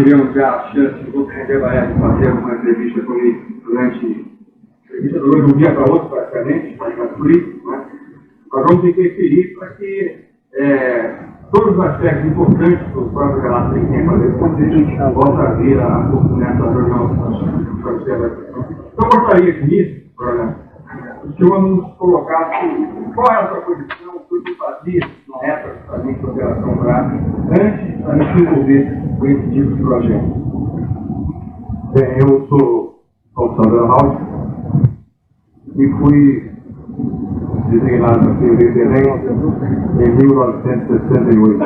tivemos já a chance de você fazer uma entrevista comigo durante um dia para outro, praticamente, mas já fui, né? Nós vamos interferir para que todos os aspectos importantes do próprio relato que tem a fazer com ele volta a vir a nessa reunião para observação. Então, eu gostaria que nisso, o senhor nos colocasse qual é a sua posição, o que fazia na época também de operação gráfica, antes de se envolver com esse tipo de projeto. Bem, eu sou Alexandre Arnaldo e fui designado para ser Belém em 1968.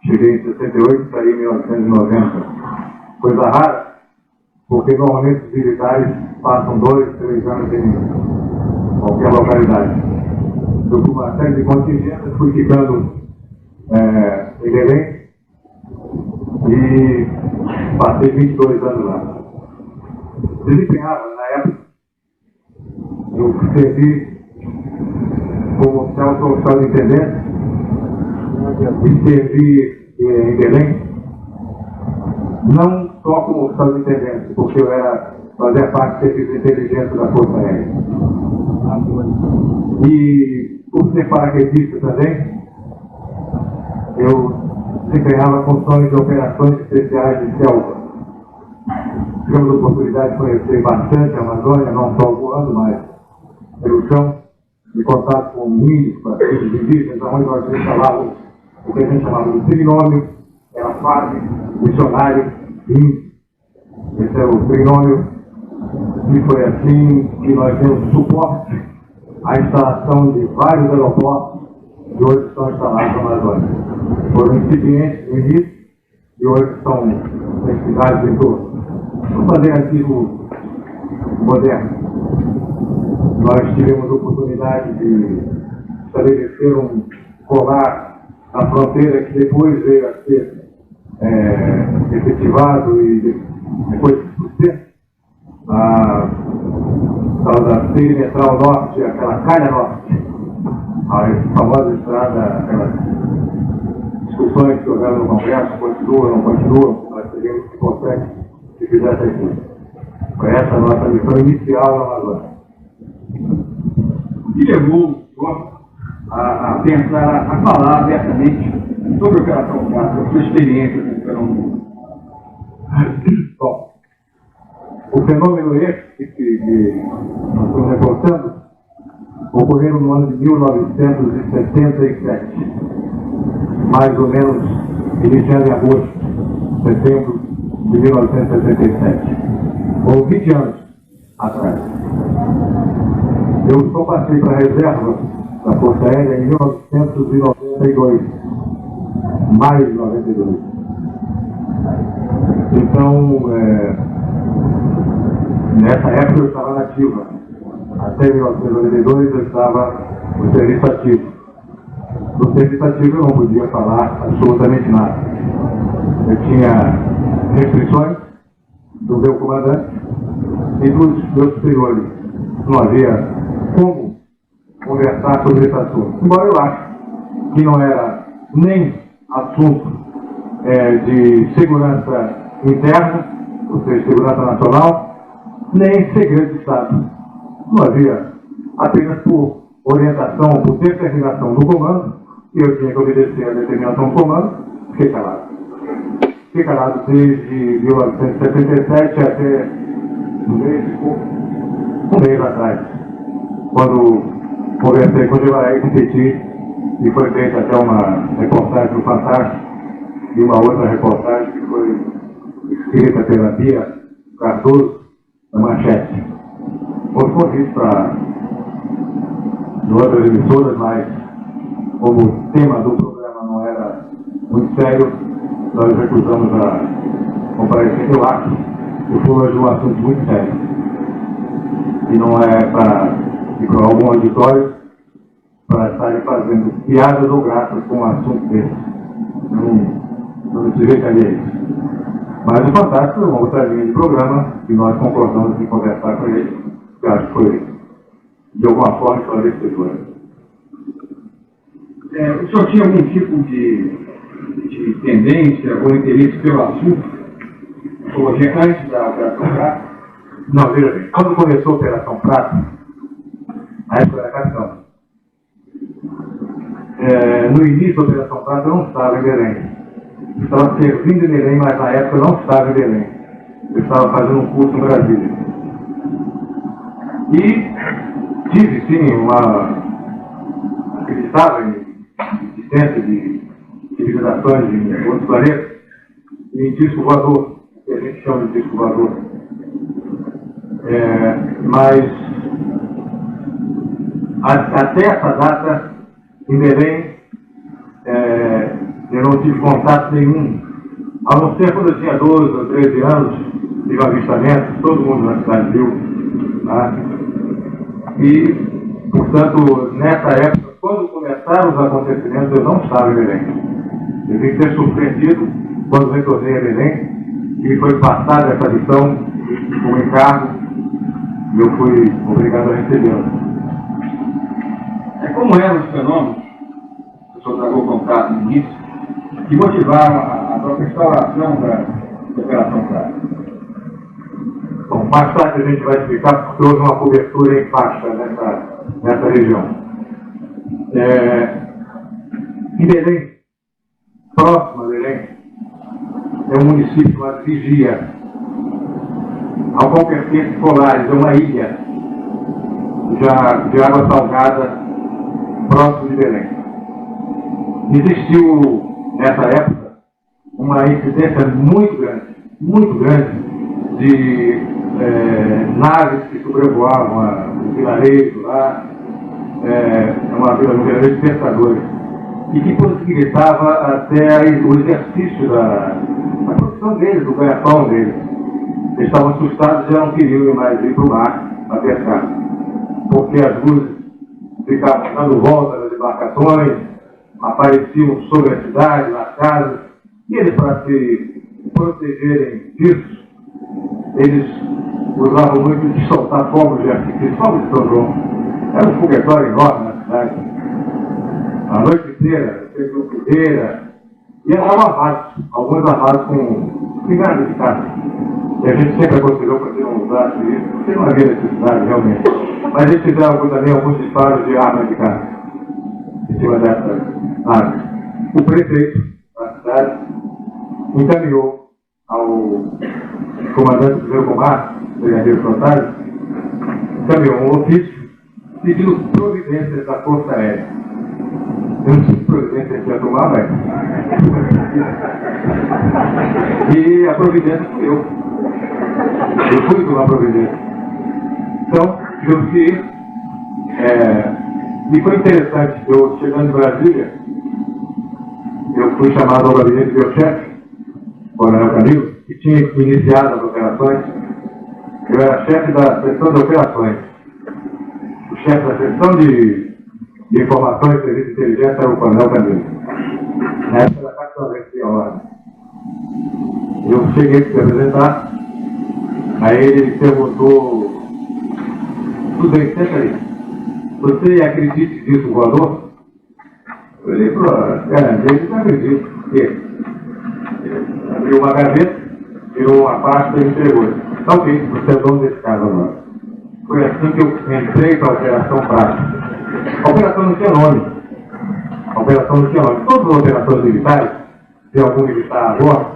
Cheguei em 68 e saí em 1990. Coisa rara, porque normalmente os militares passam 2, 3 anos em qualquer localidade. Eu, por uma série de contingências, fui ficando em Belém e passei 22 anos lá. Desempenhava, na época, eu servi como oficial, sou oficial de intendência e servi em Belém, não só como oficial de intendência, porque eu fazia parte do serviço de inteligência da Força Aérea. E por ser paraquedista também, eu desempenhava funções de operações especiais de selva. Tivemos a oportunidade de conhecer bastante a Amazônia, não só voando, mas pelo chão, de contato com índios, com os indígenas, onde nós instalávamos o que a gente chamava de trinômio, era fase, missionário, índio. Esse é o trinômio, e foi assim que nós demos suporte à instalação de vários aeroportos que hoje estão instalados na Amazônia. Foram incipientes no início e hoje estão em cidades em torno. Vamos fazer aqui o moderno. Nós tivemos a oportunidade de estabelecer um colar na fronteira que depois veio a ser efetivado e depois sustento. A tal da perimetral norte, aquela calha norte, a famosa estrada, aquelas discussões que houveram no Congresso, continuam, não continuam, nós teríamos que consegue se fizesse aqui. Foi essa a nossa missão inicial na Amazônia. O que levou o senhor a pensar, a falar abertamente sobre a Operação Prato, a sua experiência com o fenômeno? Bom, o fenômeno esse que nós estamos reportando ocorreu no ano de 1977, mais ou menos iniciando em agosto, setembro de 1977, ou 20 anos atrás. Eu só passei para a reserva da Força Aérea em 1992, maio de 92. Então, nessa época eu estava na ativa. Até 1992 eu estava no serviço ativo. No serviço ativo eu não podia falar absolutamente nada. Eu tinha restrições do meu comandante e dos meus superiores. Não havia como conversar sobre esse assunto. Embora eu ache que não era nem assunto de segurança interna, ou seja, segurança nacional, nem segredo de Estado. Não havia, apenas por orientação, por determinação do comando, e eu tinha que obedecer a determinação do comando, fiquei calado. Fiquei calado desde 1977 até um mês atrás, quando conversei com o Gilaraí Petit e foi feita até uma reportagem do Fantástico e uma outra reportagem que foi escrita pela Bia Cardoso, na Manchete. Houve convite para outras emissoras, mas como o tema do programa não era muito sério, nós recusamos a comparecer. Eu acho que foi hoje um assunto muito sério. E não é para ir para algum auditório para estarem fazendo piadas ou graças com um assunto desse. Não se vê que é isso. Mas o Fantástico é uma outra linha de programa e nós concordamos em conversar com ele, que acho que foi, de alguma forma, esclarecedora. O senhor tinha algum tipo de de tendência ou interesse pelo assunto? Hoje, antes da Operação Prato? Não, veja bem, quando começou a Operação Prato, na época da capitão, no início da Operação Prato eu não estava em Belém. Eu estava servindo em Belém, mas na época eu não estava em Belém. Eu estava fazendo um curso em Brasília. E tive, sim, acreditava em existência de civilizações de outros planetas, em disco voador, que a gente chama de disco voador. Mas até essa data, em Belém, eu não tive contato nenhum, a não ser quando eu tinha 12 ou 13 anos, tive avistamento, todo mundo na cidade viu. Tá? E, portanto, nessa época, quando começaram os acontecimentos, eu não estava em Belém. Eu vim ser surpreendido quando retornei a Belém, e me foi passada essa missão, como encargo, e eu fui obrigado a recebê-la. Como eram os fenômenos, que o senhor tragou contato no início, que motivaram a própria instauração da Operação Prato? Bom, mais tarde a gente vai explicar porque houve uma cobertura em faixa nessa região. Em Belém, próximo a Belém, é um município chamado Vigia. Ao qual pertence Colares, é uma ilha de água salgada próximo de Belém. Existiu, nessa época, uma incidência muito grande, de naves que sobrevoavam o vilarejo lá, um vilarejo de pescadores, e que possibilitava até o exercício da profissão deles, do ganha-pão deles. Eles estavam assustados e já não queriam mais ir para o mar para pescar, porque as luzes ficavam dando volta nas embarcações, apareciam sobre a cidade, nas casas, e eles, para se protegerem disso, eles usavam muito de soltar fogos de artifício, fogos de São João. Era um foguetório enorme na cidade. A noite inteira, teve uma fogueira, e eram armados, alguns armados com pingardas de caça. E a gente sempre aconselhou para que não usasse isso, porque não havia necessidade realmente. Mas eles fizeram também alguns disparos de armas de caça em cima dessas armas. O prefeito da cidade encaminhou ao comandante do primeiro comando, o brigadeiro Frontais, encaminhou um ofício pedindo providências da Força Aérea. Eu não sei que providência que ia tomar, mas... E a providência fui eu. Eu fui tomar providência. Então, eu fiz. E foi interessante, eu chegando em Brasília, eu fui chamado ao gabinete do meu chefe, Coronel Camilo, que tinha iniciado as operações. Eu era chefe da seção de operações. O chefe da seção de informações e serviço de inteligência era o Coronel Camilo. Na época da capitão Garcia Ordem. Eu cheguei para se apresentar, aí ele perguntou: tudo bem, senta aí. Você acredita nisso, voador? Eu olhei para ele não acredito. Por quê? Ele abriu uma gaveta, tirou uma pasta e me entregou. Tá ok, você é dono desse caso agora. Foi assim que eu entrei para a Operação Prato. A operação não tinha nome. A operação não tinha nome. Todas as operações militares, de algum militar agora,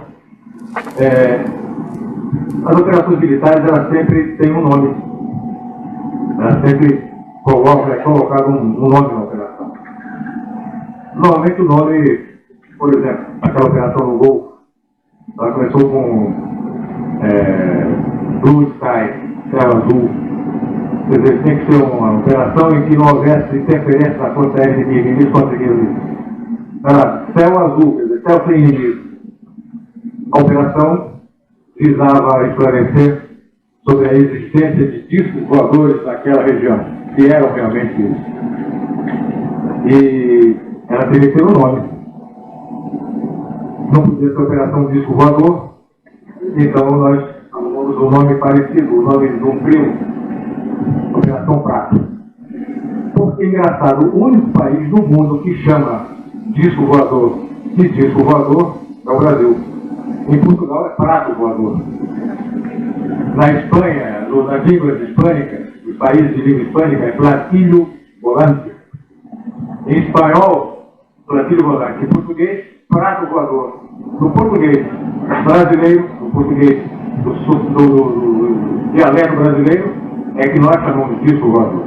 as operações militares, elas sempre têm um nome. Elas sempre colocado um nome na operação. Normalmente o nome, por exemplo, aquela operação no Golfo, ela começou com Blue Sky, Céu Azul. Quer dizer, tem que ser uma operação em que não houvesse interferência na força aérea inimiga. Eles conseguiram isso. Céu Azul, quer dizer, céu sem inimigo. A operação visava esclarecer sobre a existência de discos voadores naquela região, que eram realmente isso. E ela teria que ter um nome. Não podia ser operação disco voador, então nós arrumamos um nome parecido, o nome de um primo, Operação Prato. Porque, engraçado, o único país do mundo que chama disco voador de disco voador é o Brasil. Em Portugal é prato voador. Na Espanha, nas línguas hispânicas, os países de língua hispânica, é platillo volante. Em espanhol, platillo volante. Em português, prato voador. No português brasileiro, no português do dialeto brasileiro, é que nós chamamos de disco voador.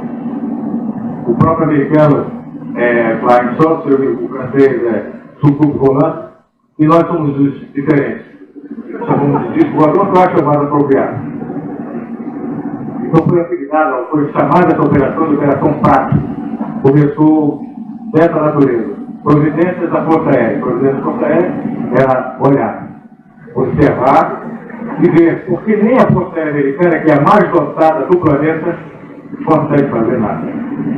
O próprio americano é flying saucer, o francês é soucoupe volante, e nós somos os diferentes. Chamamos de disco voador, que eu acho mais apropriado. Então foi chamada essa operação de Operação Prato. Começou dessa natureza. Providências da Força Aérea. Providências da Força Aérea era olhar, observar e ver, porque nem a Força Aérea Americana, que é a mais dotada do planeta, consegue fazer nada.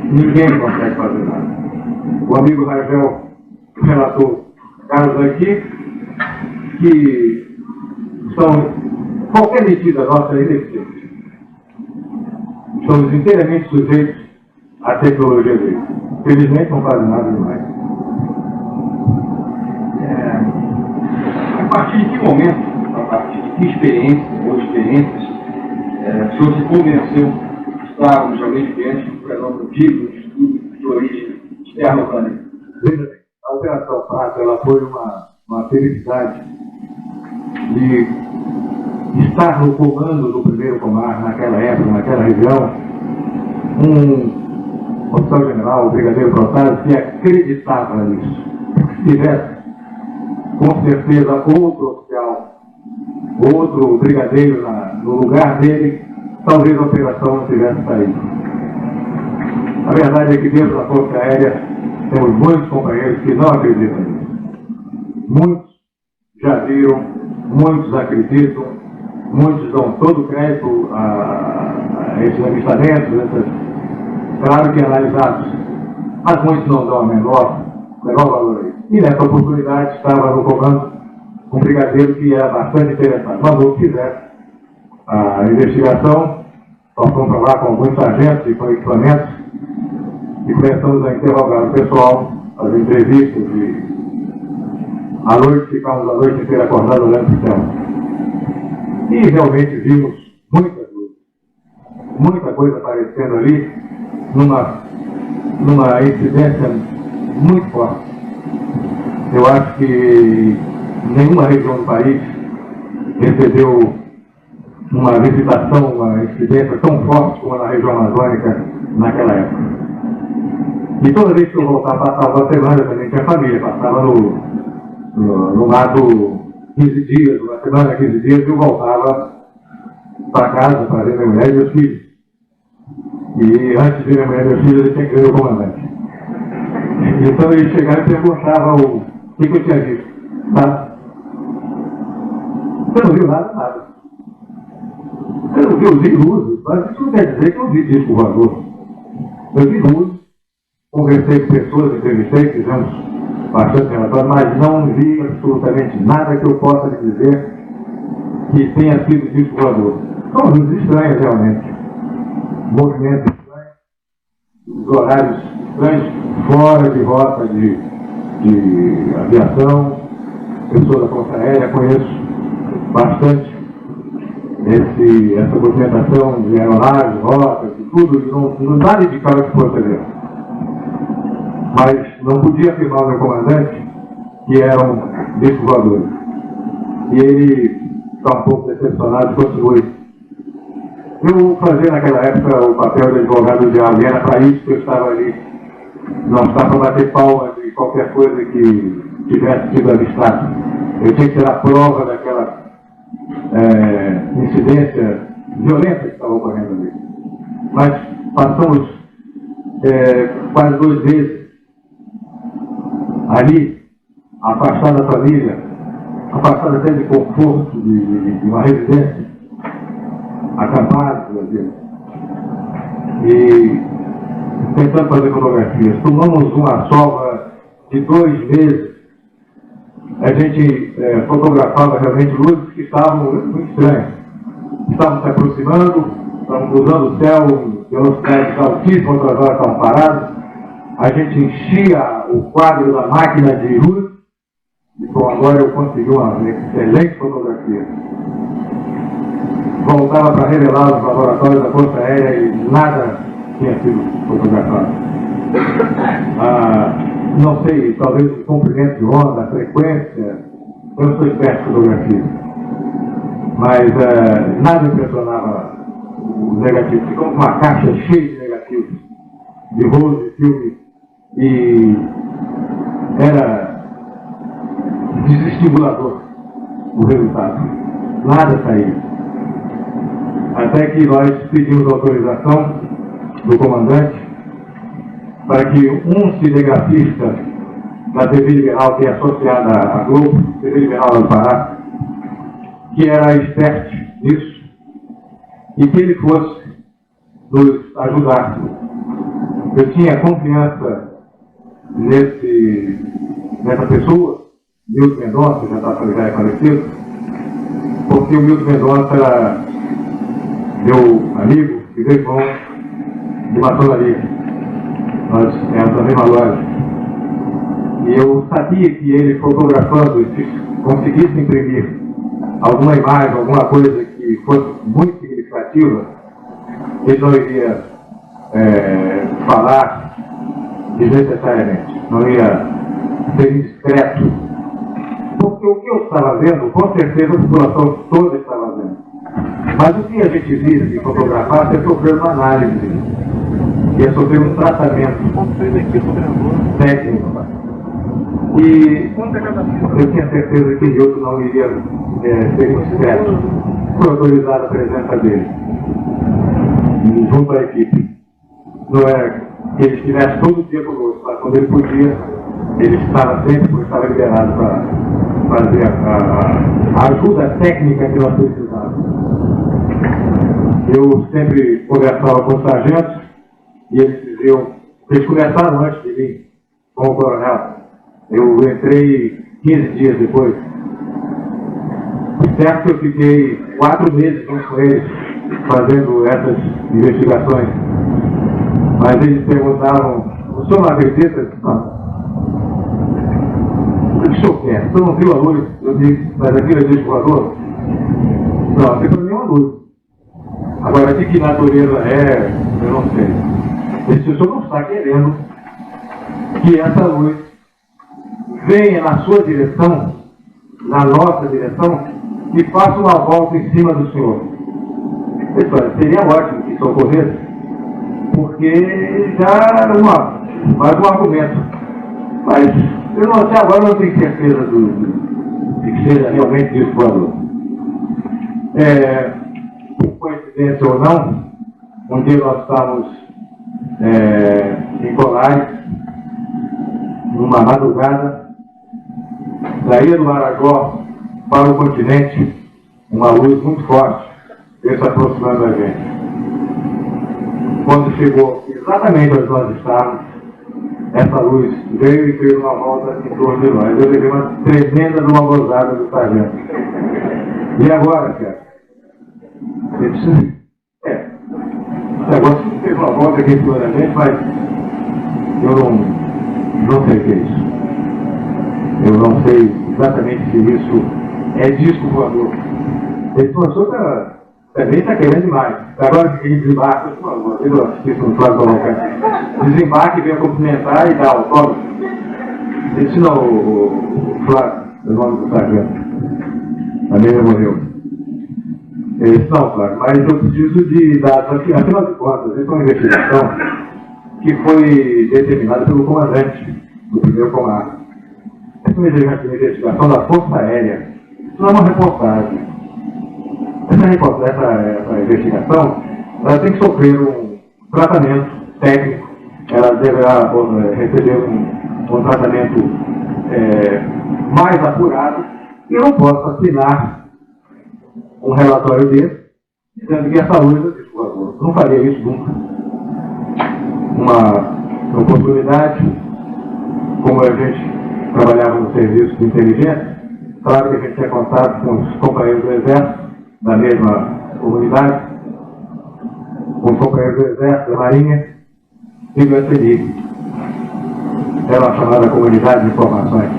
Ninguém consegue fazer nada. O amigo Rangel relatou casos aqui que qualquer medida nossa é ineficiente. Somos inteiramente sujeitos à tecnologia deles. Felizmente não fazem nada demais. A partir de que momento, a partir de que experiência ou experiências, o senhor se convenceu que estávamos realmente diante de um fenômeno digno de estudo de origem externa ao planeta? Veja bem, a Operação Prato ela foi uma felicidade de estar no comando do primeiro comando naquela época, naquela região, um oficial-general, o brigadeiro Protásio, que acreditava nisso. Se tivesse, com certeza, outro oficial, outro brigadeiro no lugar dele, talvez a operação não tivesse saído. A verdade é que dentro da Força Aérea temos muitos companheiros que não acreditam nisso. Muitos já viram, muitos acreditam, muitos dão todo o crédito a esses avistamentos, claro que analisados, mas muitos não dão o menor valor a isso. E nessa oportunidade estava no comando um brigadeiro que era bastante interessado. Mandou que fizesse a investigação, nós fomos lá com alguns sargentos e com equipamentos e começamos a interrogar o pessoal, as entrevistas e à noite, ficamos a noite inteira acordados olhando para o céu. E realmente vimos muita coisa aparecendo ali, numa incidência muito forte. Eu acho que nenhuma região do país recebeu uma visitação, uma incidência tão forte como na região amazônica naquela época. E toda vez que eu voltava, passava uma semana, também tinha família, passava no mato 15 dias, uma semana, 15 dias, eu voltava para casa para ver minha mulher e meus filhos. E antes de ver minha mulher e meus filhos, eu tinha que ver o comandante. Então ele chegava e perguntava o que eu tinha visto. Nada. Você não viu nada? Eu não vi, eu vi luzes, mas isso não quer dizer que eu vi disco voador. Eu vi luzes, conversei com pessoas, entrevistei, fizemos bastante relatório, mas não vi absolutamente nada que eu possa lhe dizer que tenha sido disco voador. São luzes estranhas, realmente. Movimentos estranhos, os horários estranhos, fora de rota de aviação. Eu sou da Força Aérea, conheço bastante essa movimentação de aeronaves, rotas e tudo, e não nada indicava que fosse avião. Mas não podia afirmar o meu comandante que eram discos voadores. E ele está um pouco decepcionado e continue. Eu fazia naquela época o papel de advogado do diabo, e era para isso que eu estava ali. Não estava para bater palmas de qualquer coisa que tivesse sido avistado. Eu tinha que ter a prova daquela incidência violenta que estava ocorrendo ali. Mas passamos quase 2 meses ali, afastado da família, afastado até de conforto de uma residência, acampados, e tentando fazer fotografias. Tomamos uma sova de 2 meses. A gente fotografava realmente luzes que estavam muito estranhas. Estavam se aproximando, estavam cruzando o céu, velocidades altíssimas, outras horas estavam paradas. A gente enchia o quadro da máquina de luz Bom, agora eu consegui uma excelente fotografia. Voltava para revelar nos laboratórios da Força Aérea e nada tinha sido fotografado. Não sei, talvez o comprimento de onda, a frequência, eu não sou esperto em fotografia, mas nada impressionava os negativos. Ficou uma caixa cheia de negativos, de rolos de filme, e era desestimulador o resultado. Nada saía. Até que nós pedimos autorização do comandante para que um cinegrafista da TV Liberal, que é associada à Globo, TV Liberal do Pará, que era expert nisso, e que ele fosse nos ajudar. Eu tinha confiança nessa pessoa, Milton Mendonça, já é falecido, porque o Milton Mendonça era meu amigo e meu irmão de maçonaria. Nós éramos da mesma loja. E eu sabia que ele, fotografando, se conseguisse imprimir alguma imagem, alguma coisa que fosse muito significativa, ele não iria falar desnecessariamente, não ia ser indiscreto. Porque o que eu estava vendo, com certeza a população toda estava vendo. Mas o que a gente visse e fotografasse é sofrer uma análise, ia sofrer um tratamento técnico. E eu tinha certeza que Milton não iria ser indiscreto. Foi autorizada a presença dele junto à equipe. Não era que ele estivesse todo dia conosco, mas quando ele podia, ele estava sempre, porque estava liberado para fazer a ajuda técnica que nós precisávamos. Eu sempre conversava com os sargentos e eles diziam, eles conversaram antes de mim com o coronel. Eu entrei 15 dias depois. Certo que eu fiquei 4 meses junto com eles, fazendo essas investigações. Mas eles perguntavam, o senhor não acredita? Não. O que o senhor quer? O senhor não viu a luz? Eu disse, mas aquilo é disco voador? Não, aquilo para mim é uma luz. Agora, de que natureza é, eu não sei. Ele disse, o senhor não está querendo que essa luz venha na sua direção, na nossa direção, e faça uma volta em cima do senhor. Eu disse, seria ótimo que isso ocorresse, porque já era mais um argumento. Mas eu não, até agora não tenho certeza de que seja realmente disco voador. Por coincidência ou não, um dia nós estávamos em Colares, numa madrugada, saía do Marajó para o continente, uma luz muito forte, veio se aproximando da gente. Quando chegou exatamente onde nós estávamos, essa luz veio e fez uma volta em torno de nós. Eu levei uma tremenda de uma gozada do sargento. E agora, cara? Ele disse, esse negócio fez uma volta aqui em torno da gente, mas eu não sei o que é isso. Eu não sei exatamente se isso é disco voador. Ele falou, o senhor também está querendo demais. Agora que ele desembarca, por favor, eu assisto no Flávio colocar. Desembarque, venha cumprimentar e dar autógrafo. Ele disse, não, o Flávio, é o nome do sargento. A minha morreu. Ele disse, não, Flávio, mas eu preciso de dados. Afinal de contas, isso é uma investigação que foi determinada pelo comandante do primeiro comando. Essa é uma investigação da Força Aérea. Isso não é uma reportagem. Essa investigação, ela tem que sofrer um tratamento técnico. Ela deverá receber um tratamento mais apurado. E eu não posso assinar um relatório desse, dizendo que essa luz é disco voador. Eu não faria isso nunca. Uma oportunidade, como a gente trabalhava no serviço de inteligência, claro que a gente tinha contato com os companheiros do Exército, da mesma comunidade, com os companheiros do Exército, da Marinha e do SNI. Era a chamada Comunidade de Informações.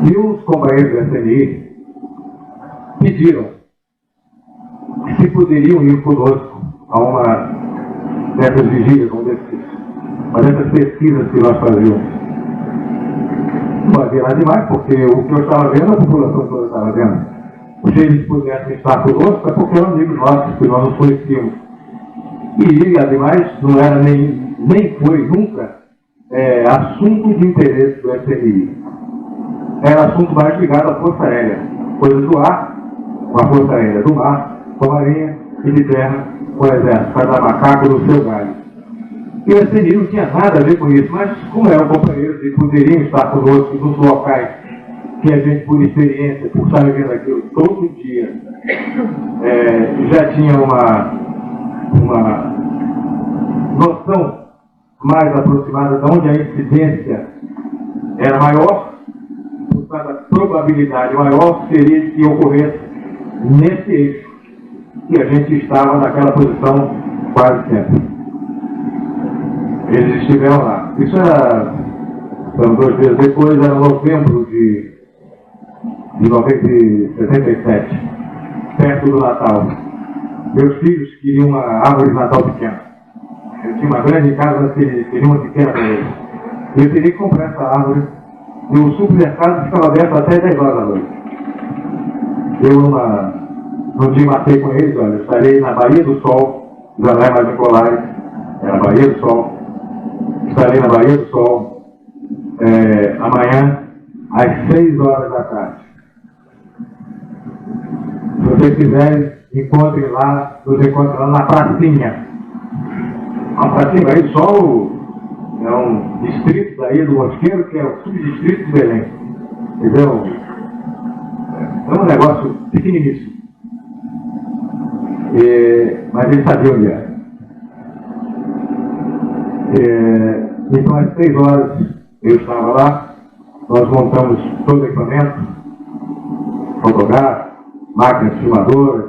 E os companheiros do SNI pediram se poderiam ir conosco a uma dessas vigílias, uma dessas pesquisas que nós fazíamos. Não havia nada demais, porque o que eu estava vendo, a população toda estava vendo. Se eles pudessem estar conosco, é porque eram amigos nossos, que nós nos conhecíamos. E, ademais, não era nem foi nunca assunto de interesse do SNI. Era assunto mais ligado à Força Aérea. Coisas do ar, com a Força Aérea do mar, com a Marinha e de terra, com o Exército, cada macaco no seu galho. E o SNI não tinha nada a ver com isso, mas como eram companheiros e poderiam estar conosco nos locais que a gente, por experiência, por estar vendo aquilo todo dia, já tinha uma noção mais aproximada de onde a incidência era maior, portanto a probabilidade maior seria que ocorresse nesse eixo, e a gente estava naquela posição quase sempre. Eles estiveram lá. Isso era, 2 meses depois, era novembro de 77, perto do Natal. Meus filhos queriam uma árvore de Natal pequena. Eu tinha uma grande casa, mas queriam uma pequena para eles. E eu teria que comprar essa árvore. E o supermercado ficava aberto até 10 horas da noite. Eu, num dia, matei com eles, olha, estarei na Baía do Sol, já não é mais Nicolai, era a Baía do Sol. Estarei na Baía do Sol amanhã, às 6 horas da tarde. Se vocês quiserem, encontrem lá, nos encontrem lá na pracinha. A pracinha Baía do Sol é um distrito da Ilha do Mosqueiro, que é o subdistrito de Belém. Entendeu? É um negócio pequeniníssimo. Mas eles sabiam onde era. Então, às 6 horas, eu estava lá, nós montamos todo o equipamento, fotográfico, máquinas filmadoras,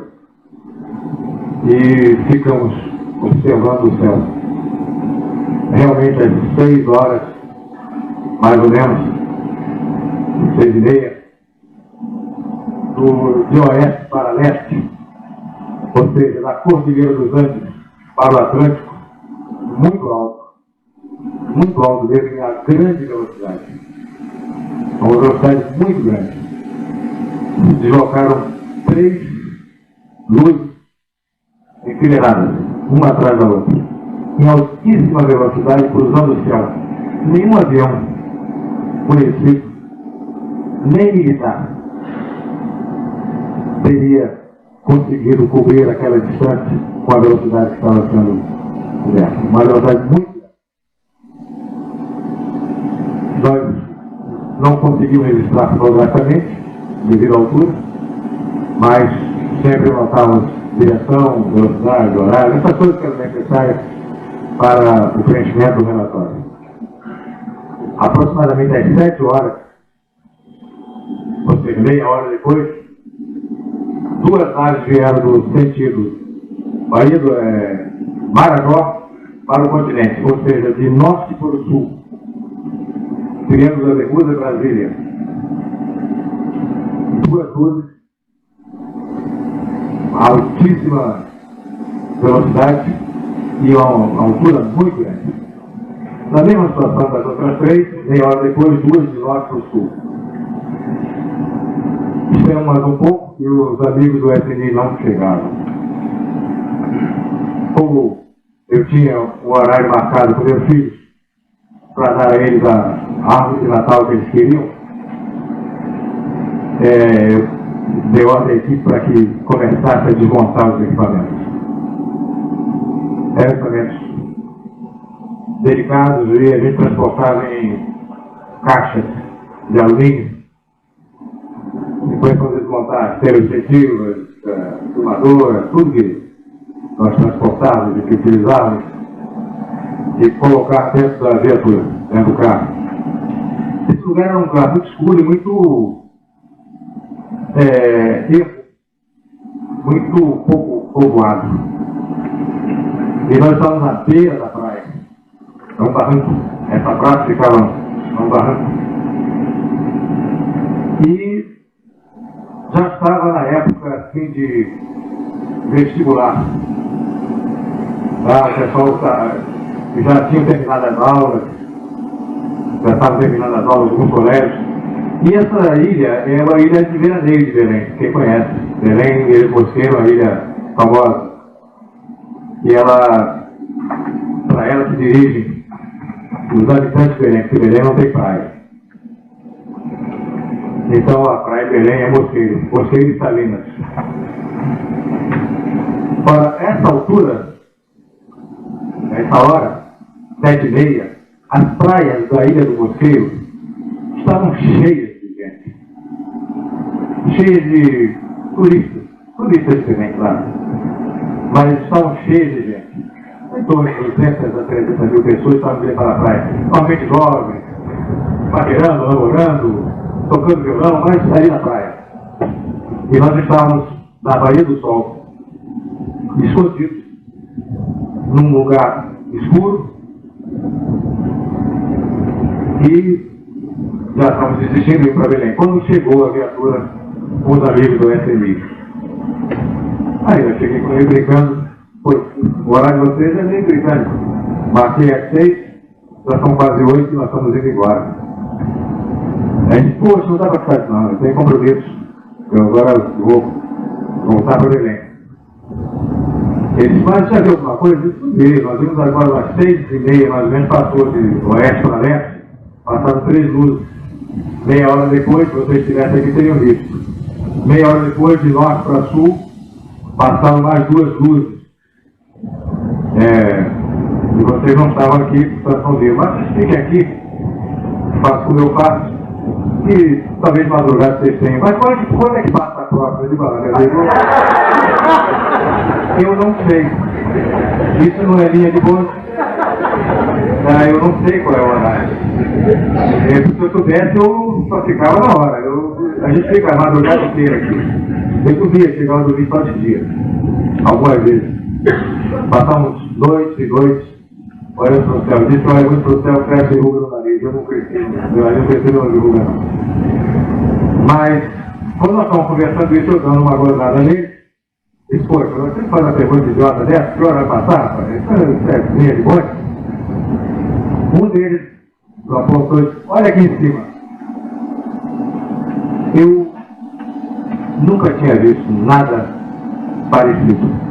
e ficamos observando o céu. Realmente, às 6 horas, mais ou menos, 6h30, de oeste para leste, ou seja, da Cordilheira dos Andes para o Atlântico, muito alto, mesmo a grande velocidade. Uma velocidade muito grande. Deslocaram 3 luzes enfileiradas, uma atrás da outra, em altíssima velocidade, cruzando o céu. Nenhum avião conhecido, nem militar, teria conseguido cobrir aquela distância com a velocidade que estava sendo coberta. Uma velocidade muito grande. Nós não conseguimos registrar fotograficamente, devido à altura, mas sempre notávamos direção, velocidade, horário, essas coisas que eram necessárias para o preenchimento do relatório. Aproximadamente às 7 horas, ou seja, meia hora depois, 2 naves vieram do sentido Bahia do Marajó para o continente, ou seja, de norte para o sul. Triângulo da Bermuda, Brasília. 2 luzes, altíssima velocidade e uma altura muito grande. Na mesma situação das outras 3, meia hora depois, 2 de norte para o sul. Esperamos mais um pouco e os amigos do SNI não chegaram. Como eu tinha um horário marcado com meus filhos para dar a eles a árvore de Natal que eles queriam, eu dei ordem à equipe para que começasse a desmontar os equipamentos. Eram equipamentos delicados e a gente transportava em caixas de alumínio. Depois vamos desmontar estereoobjetivas, filmadoras, tudo que nós transportávamos e que utilizávamos, e colocar dentro da viatura, dentro do carro. Esse lugar era um lugar muito escuro e muito pouco povoado. E nós estávamos na beira da praia. É um barranco. Essa praça ficava num barranco. E já estava na época assim de vestibular. O pessoal já tinha terminado as aulas, já estava terminando as aulas no colégio. E essa ilha é uma ilha de veraneio de Belém, quem conhece. Belém, Ilha Mosqueiro, uma ilha famosa. E para ela se dirigem os habitantes de Belém, porque Belém não tem praia. Então a praia de Belém é Mosqueiro, Mosqueiro e Salinas. Para essa altura, nessa hora, 7h30, as praias da Ilha do Mosqueiro estavam cheias de gente. Cheias de turistas diferentes lá. Mas estavam cheias de gente. Em torno de 200 a 300 mil pessoas estavam vindo para a praia. Normalmente jovens, paquerando, namorando, tocando violão, mas ali na praia. E nós estávamos na Baía do Sol, escondidos, num lugar escuro, e já estávamos desistindo de ir para Belém. Quando chegou a viatura com os amigos do SMI, aí eu cheguei com ele brincando, o horário de vocês é meio britânico. Marquei às 6, já são quase 8 e nós estamos indo embora. A gente, poxa, não dá para ficar assim, não, eu tenho compromisso. Eu agora vou voltar para Belém. Ele disse, mas já viu alguma coisa? Eu disse, nós vimos agora às 6h30, mais ou menos, passou de oeste para leste, passaram 3 luzes. Meia hora depois, se vocês estivessem aqui, teriam visto. Meia hora depois, de norte para sul, passaram mais 2 luzes. E vocês não estavam aqui, portanto não viram. Mas fiquem aqui, faço como eu faço. E talvez madrugada vocês tenham. Mas quando é que passa a próxima de Balanga? Eu não sei. Isso não é linha de bonde. Eu não sei qual é o horário. Se eu soubesse, eu só ficava na hora. A gente fica a madrugada inteira aqui. Eu podia chegar a dormir só de dia. Algumas vezes. Passamos noites e noites olhando para o céu. Eu disse, olha muito para o céu, cresce ruga no nariz. Eu não cresci. Meu nariz não cresceu de ruga, não. Mas, quando nós estamos conversando isso, eu dando uma gozada nele, disse, poxa, você faz uma pergunta idiota dessa, que hora vai passar? Isso é linha de bonde? Um deles apontou e disse, olha aqui em cima. Eu nunca tinha visto nada parecido.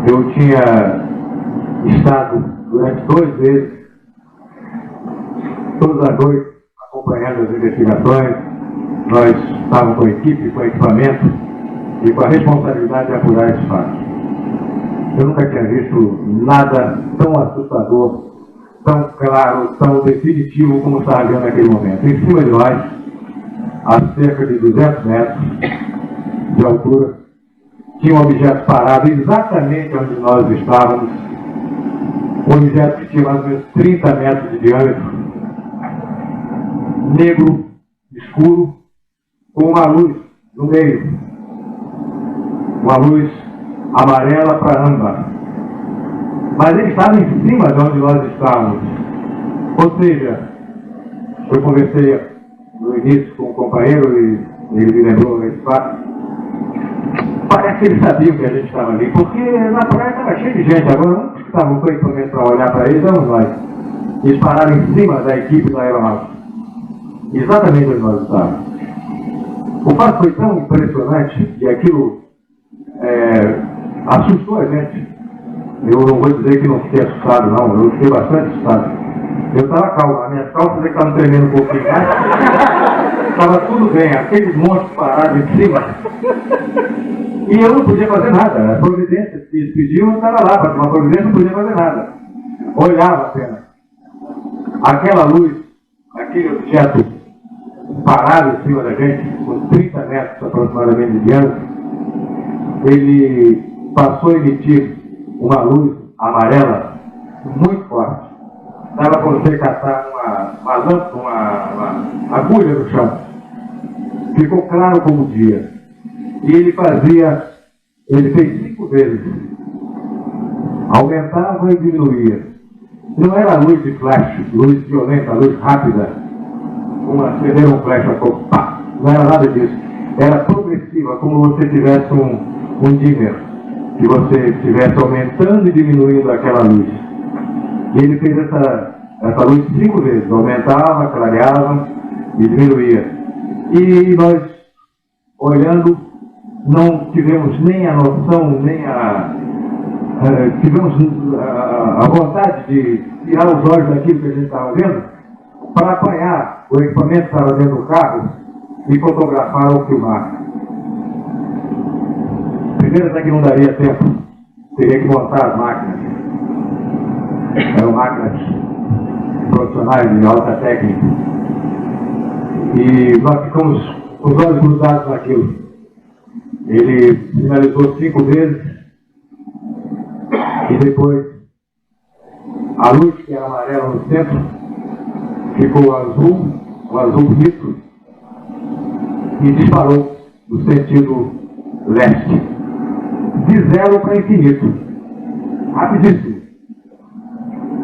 Eu tinha estado durante 2 meses, todas as noites, acompanhando as investigações. Nós estávamos com equipe, com equipamento e com a responsabilidade de apurar esses fatos. Eu nunca tinha visto nada tão assustador, tão claro, tão definitivo como estava vendo naquele momento. Em cima de nós, a cerca de 200 metros de altura, tinha um objeto parado exatamente onde nós estávamos. Um objeto que tinha mais ou menos 30 metros de diâmetro, negro, escuro, com uma luz no meio. Uma luz amarela para âmbar. Mas ele estava em cima de onde nós estávamos. Ou seja, eu conversei no início com um companheiro e ele me lembrou esse fato. Parece que ele sabia que a gente estava ali, porque na praia estava cheio de gente. Agora, uns que estavam com equipamento para olhar para eles, éramos nós. Eles pararam em cima da equipe da aeronáutica. Exatamente onde nós estávamos. O fato foi tão impressionante que aquilo assustou a gente. Eu não vou dizer que não fiquei assustado, não. Eu fiquei bastante assustado. Eu estava calmo. As minhas calças estavam tremendo um pouquinho mais. Estava tudo bem. Aqueles monstros parados em cima. E eu não podia fazer nada. A providência que eles pediam, eu estava lá. Mas uma providência não podia fazer nada. Olhava apenas. Aquela luz, aquele objeto parado em cima da gente, com 30 metros aproximadamente de diâmetro, ele passou a emitir uma luz amarela muito forte. Dava para você caçar uma agulha no chão. Ficou claro como o dia. E ele fez 5 vezes. Aumentava e diminuía. Não era luz de flash, luz violenta, luz rápida. acenderam um flecha, pá, não era nada disso. Era progressiva, como você tivesse um dimmer, que você estivesse aumentando e diminuindo aquela luz. E ele fez essa luz 5 vezes, aumentava, clareava e diminuía. E nós, olhando, não tivemos nem a noção, nem tivemos a vontade de tirar os olhos daquilo que a gente estava vendo, para apanhar o equipamento que estava dentro do carro e fotografar ou filmar. Primeiro, até que não daria tempo, teria que montar as máquinas. Eram máquinas profissionais de alta técnica. E nós ficamos com os olhos cruzados naquilo. Ele finalizou 5 vezes e depois a luz, que era amarela no centro, ficou azul, um azul bonito, e disparou no sentido leste, de 0 para infinito, rapidíssimo.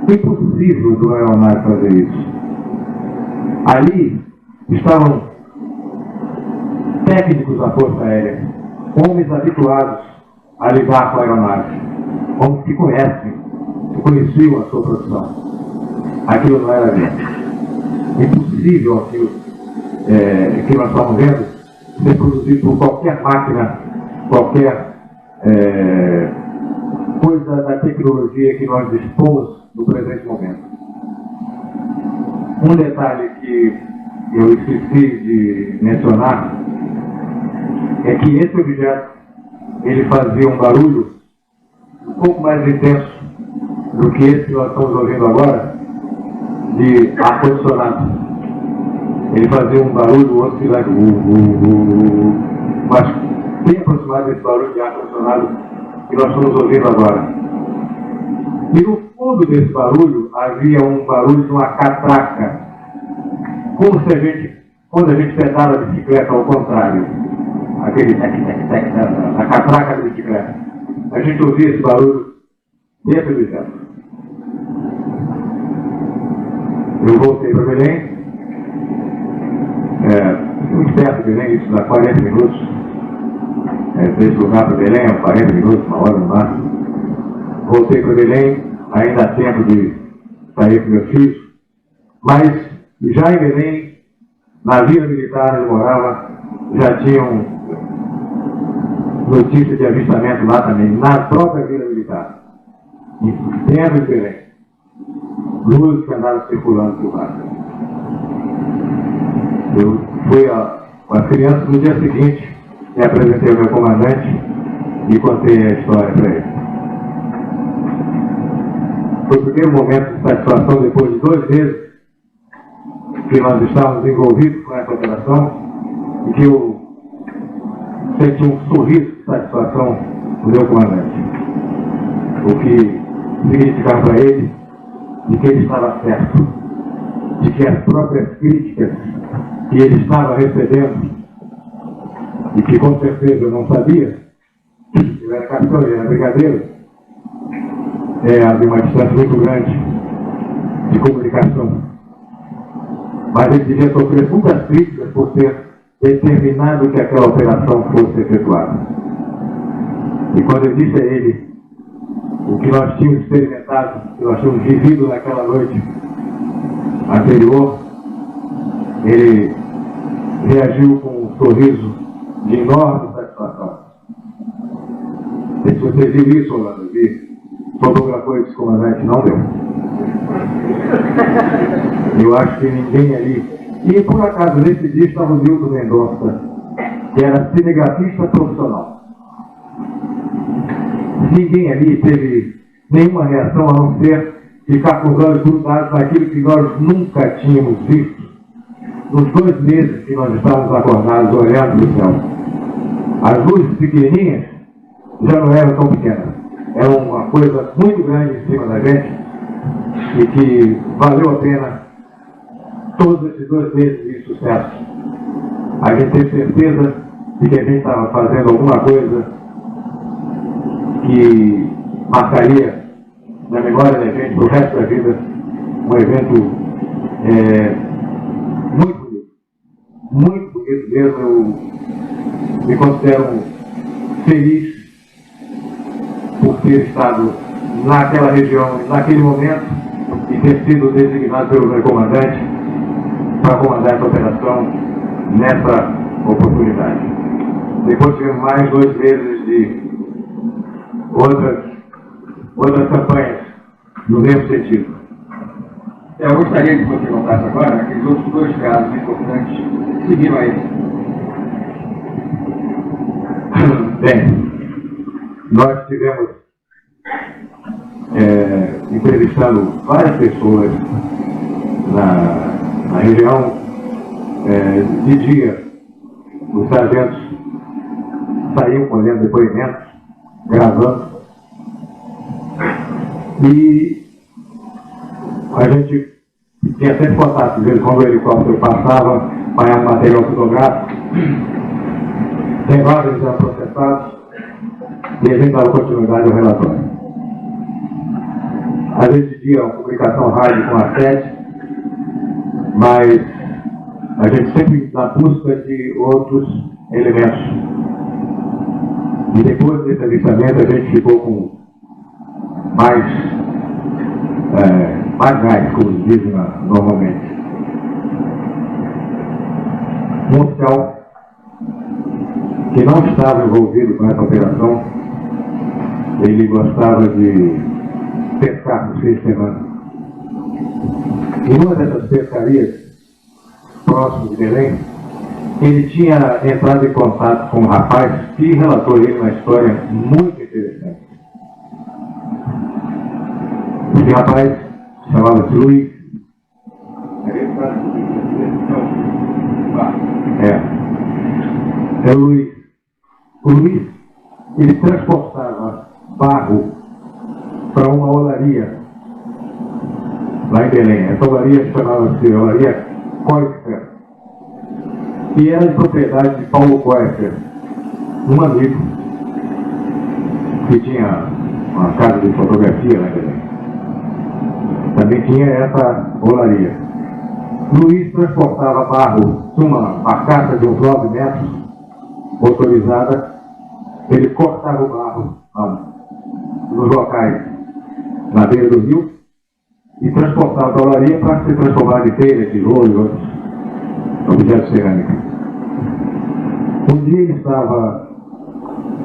Impossível do aeronave fazer isso. Ali estavam técnicos da Força Aérea, homens habituados a lidar com a aeronave, homens que conhecem, que conheciam a sua profissão. Aquilo não era impossível aquilo que nós estamos vendo ser produzido por qualquer máquina, qualquer coisa da tecnologia que nós dispomos no presente momento. Um detalhe que eu esqueci de mencionar é que esse objeto ele fazia um barulho um pouco mais intenso do que esse que nós estamos ouvindo agora, de ar-condicionado. Ele fazia um barulho oscilante, mas bem aproximado desse barulho de ar-condicionado que nós estamos ouvindo agora. E no fundo desse barulho havia um barulho de uma catraca, como se quando a gente pedala a bicicleta ao contrário, aquele tec-tec-tec da catraca da bicicleta. A gente ouvia esse barulho dentro do vento. Eu voltei para Belém, muito perto de Belém, isso dá 40 minutos. Desse lugar para Belém, 40 minutos, 1 hora no máximo. Voltei para Belém, ainda há tempo de sair com meus filhos, mas já em Belém, na Vila Militar onde eu morava, já tinham notícia de avistamento lá também, na própria Vila Militar, dentro de Belém. Luzes que andaram circulando por lá. Eu fui com as crianças no dia seguinte, me apresentei ao meu comandante e contei a história para ele. Foi o primeiro momento de satisfação depois de 2 meses que nós estávamos envolvidos com essa operação e que eu senti um sorriso de satisfação do meu comandante. O que significava para ele de que ele estava certo, de que as próprias críticas que ele estava recebendo e que com certeza eu não sabia, eu era capitão, ele era brigadeiro, havia uma distância muito grande de comunicação. Mas ele devia sofrer muitas críticas por ter determinado que aquela operação fosse efetuada. E quando eu disse a ele o que nós tínhamos experimentado, o que nós tínhamos vivido naquela noite anterior, ele reagiu com um sorriso de enorme satisfação. E se você viu isso, Orlando, fotografou esse comandante, não deu. Eu acho que ninguém ali. E por acaso, nesse dia estava o Nilton Mendonça, que era cinegrafista profissional. Ninguém ali teve nenhuma reação a não ser ficar com os olhos grudados naquilo que nós nunca tínhamos visto nos 2 meses que nós estávamos acordados olhando para o céu. As luzes pequenininhas já não eram tão pequenas. Era uma coisa muito grande em cima da gente e que valeu a pena todos esses 2 meses de sucesso. A gente teve certeza de que a gente estava fazendo alguma coisa que marcaria na memória da gente, pro resto da vida, um evento muito bonito. muito bonito mesmo. Eu me considero feliz por ter estado naquela região, naquele momento, e ter sido designado pelo meu comandante para comandar essa operação nessa oportunidade. Depois tivemos mais 2 meses de outras campanhas no mesmo sentido. Eu gostaria que você contasse agora aqueles outros 2 casos importantes que seguiram aí. Bem, nós tivemos entrevistando várias pessoas na região. De dia, os sargentos saíam colhendo depoimentos, gravando, e a gente tinha sempre contato, às vezes, quando o helicóptero passava, apanhava material fotográfico, levavam eles eram processados, e a gente dava continuidade ao relatório. Às vezes de dia, uma comunicação rádio com a sede, mas a gente sempre na busca de outros elementos. E depois desse avistamento, a gente ficou com mais gás, como dizem normalmente. Um oficial que não estava envolvido com essa operação, ele gostava de pescar nos fins de semana. Em uma dessas pescarias, próximo de Belém, ele tinha entrado em contato com um rapaz que relatou ele uma história muito interessante. Esse rapaz chamava-se Luiz. É o Luiz. O Luiz, ele transportava barro para uma olaria lá em Belém. Essa olaria chamava-se Olaria Koisker, que era de propriedade de Paulo Koisker, um amigo que tinha uma casa de fotografia lá em Belém. Também tinha essa olaria. Luiz transportava barro de uma barcaça de uns 9 metros, motorizada. Ele cortava o barro nos locais na beira do rio e transportava a olaria para se transformar em telha, tijolo e outros objetos cerâmicos. Um dia ele estava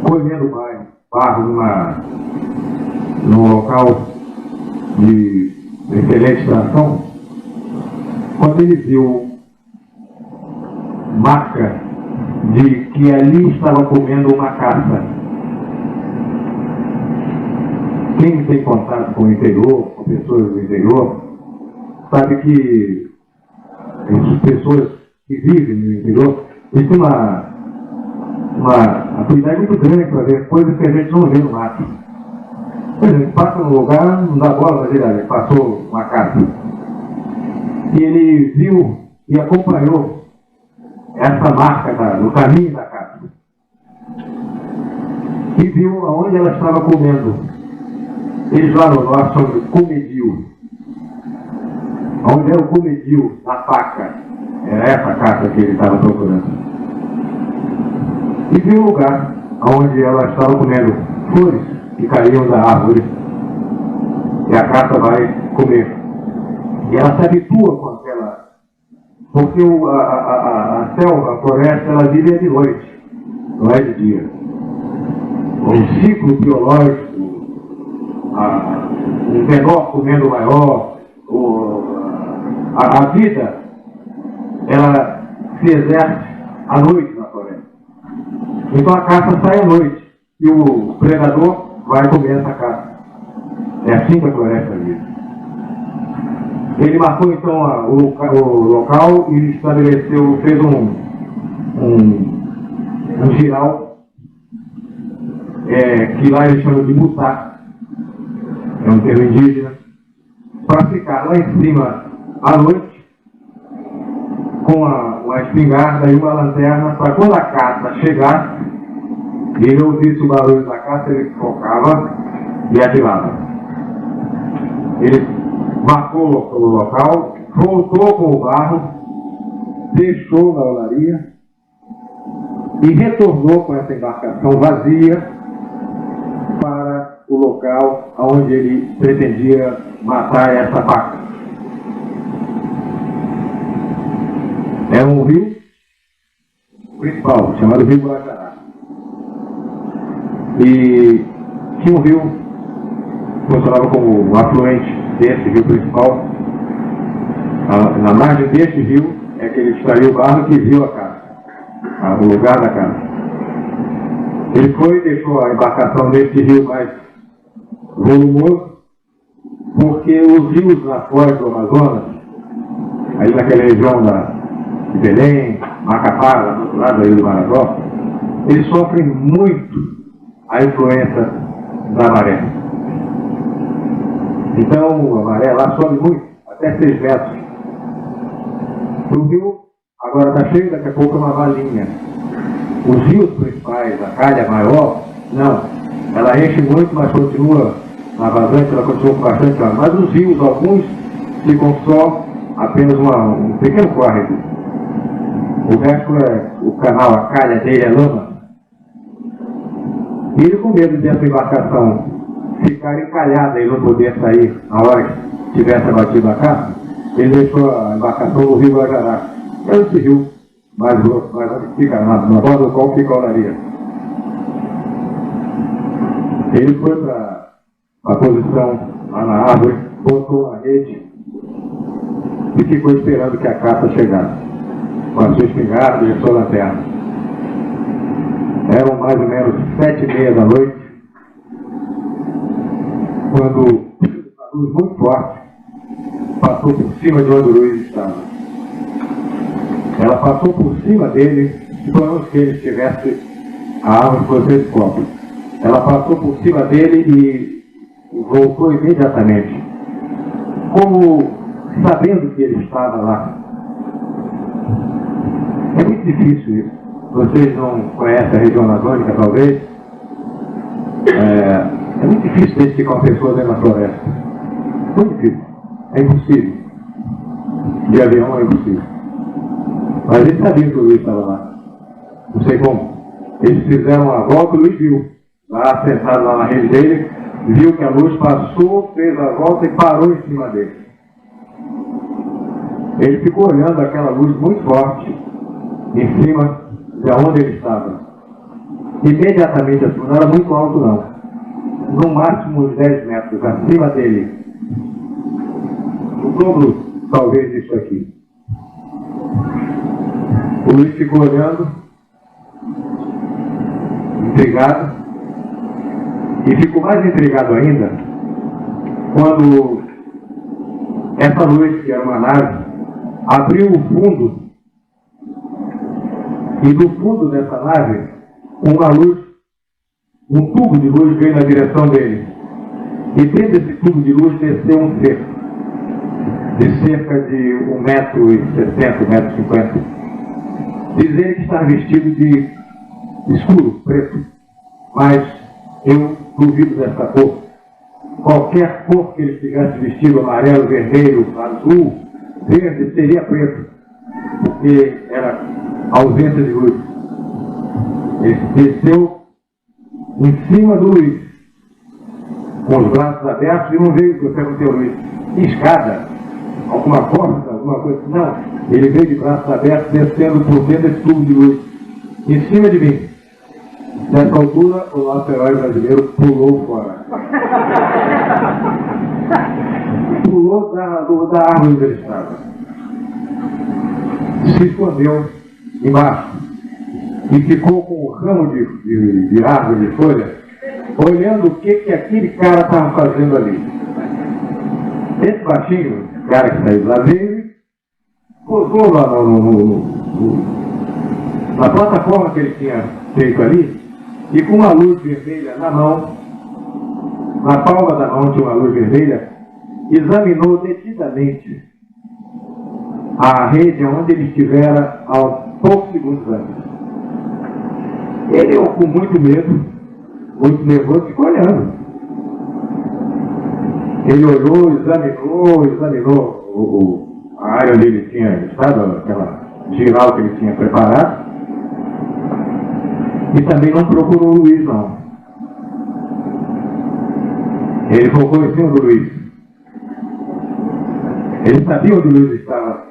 colhendo barro num local de excelente extração, quando ele viu marca de que ali estava comendo uma caça. Quem tem contato com o interior, com pessoas do interior, sabe que as pessoas que vivem no interior, eles têm uma habilidade muito grande para ver coisas que a gente não vê no mato. Por exemplo, passa num lugar, não dá bola, mas ele passou uma caça. E ele viu e acompanhou essa marca no caminho da caça. E viu aonde ela estava comendo. Eles lá no norte chamam de comedil. Onde era o comedil da faca. Era essa caça que ele estava procurando. E viu um lugar onde ela estava comendo flores que caíam da árvore. E a caça vai comer. E ela se habitua com aquela... Porque a selva, a floresta, ela vive de noite, não é de dia. O ciclo biológico, um menor comendo o maior, a vida, ela se exerce à noite na floresta. Então a caça sai à noite e o predador vai comer essa caça. É assim que a floresta vive. Ele marcou então o local e estabeleceu, fez um giral, que lá eles chamam de mutá, é um termo indígena, para ficar lá em cima à noite, com uma espingarda e uma lanterna, para quando a caça chegar, e ele ouvisse o barulho da caça, ele focava e atirava. Ele marcou o local, voltou com o barro deixou na olaria e retornou com essa embarcação vazia para o local onde ele pretendia matar essa vaca. Era um rio principal, chamado Rio Guajará. E tinha um rio que funcionava como um afluente desse rio principal. Na margem deste rio é que ele extraiu o barro que viu a casa, o lugar da casa. Ele foi e deixou a embarcação nesse rio mais volumoso, porque os rios na foz do Amazonas, aí naquela região de Belém, Macapá, lá do outro lado aí do Marajó, eles sofrem muito a influência da maré. Então a maré lá sobe muito, até 6 metros. O rio agora está cheio, daqui a pouco é uma valinha. Os rios principais, a calha maior, não. Ela enche muito, mas continua na vazante, ela continua com bastante água. Mas os rios, alguns, ficam só apenas um pequeno córrego. O resto é o canal, a calha dele é lama. E ele, com medo dessa embarcação ficar encalhada e não poder sair na hora que tivesse abatido a caça, ele deixou a embarcação no Rio Guajará. É esse rio mais grosso, mais onde fica, na borda do qual fica a olaria. Ele foi para a posição lá na árvore, botou a rede e ficou esperando que a caça chegasse, com a sua espingarda e a sua lanterna. Eram mais ou menos 7h30 da noite, quando uma luz muito forte passou por cima de onde o Luiz estava. Ela passou por cima dele, suponhamos que ele estivesse a árvore por de copo. Ela passou por cima dele e voltou imediatamente, como sabendo que ele estava lá. É muito difícil isso. Vocês não conhecem a região amazônica, talvez? É muito difícil identificar uma pessoa dentro da floresta. Muito difícil. É impossível. De avião é impossível. Mas ele sabia que o Luiz estava lá. Não sei como. Eles fizeram a volta, o Luiz viu. Lá, sentado lá na rede dele, viu que a luz passou, fez a volta e parou em cima dele. Ele ficou olhando aquela luz muito forte em cima de onde ele estava. Imediatamente, assim, não era muito alto não. No máximo uns 10 metros acima dele. O dobro, talvez, disso aqui. O Luiz ficou olhando, intrigado, e ficou mais intrigado ainda quando essa luz, que era uma nave, abriu o fundo, e do fundo dessa nave, uma luz, um tubo de luz veio na direção dele. E dentro desse tubo de luz desceu um ser de cerca de 1,60 m, 1,50 m. Diz ele que está vestido de escuro, preto. Mas eu duvido dessa cor. Qualquer cor que ele estivesse vestido, amarelo, vermelho, azul, verde, seria preto. Porque era ausência de luz. Ele desceu em cima do Luiz, com os braços abertos, e não veio que eu perguntei ao Luiz, escada, alguma porta, alguma coisa? Não, ele veio de braços abertos, descendo por dentro desse tubo de luz, em cima de mim. Nessa altura, o nosso herói brasileiro pulou fora. Pulou da árvore onde ele estava. Se escondeu embaixo e ficou com o ramo de árvore, de folha, olhando o que aquele cara estava fazendo ali. Esse baixinho, o cara que saiu lá, veio, posou lá na plataforma que ele tinha feito ali, e com uma luz vermelha na mão, na palma da mão tinha uma luz vermelha, examinou detidamente a rede onde ele estivera há poucos segundos antes. Ele, com muito medo, muito nervoso, ficou olhando. Ele olhou, examinou a área onde ele tinha estado, giral que ele tinha preparado. E também não procurou o Luiz, não. Ele focou em cima do Luiz. Ele sabia onde o Luiz estava.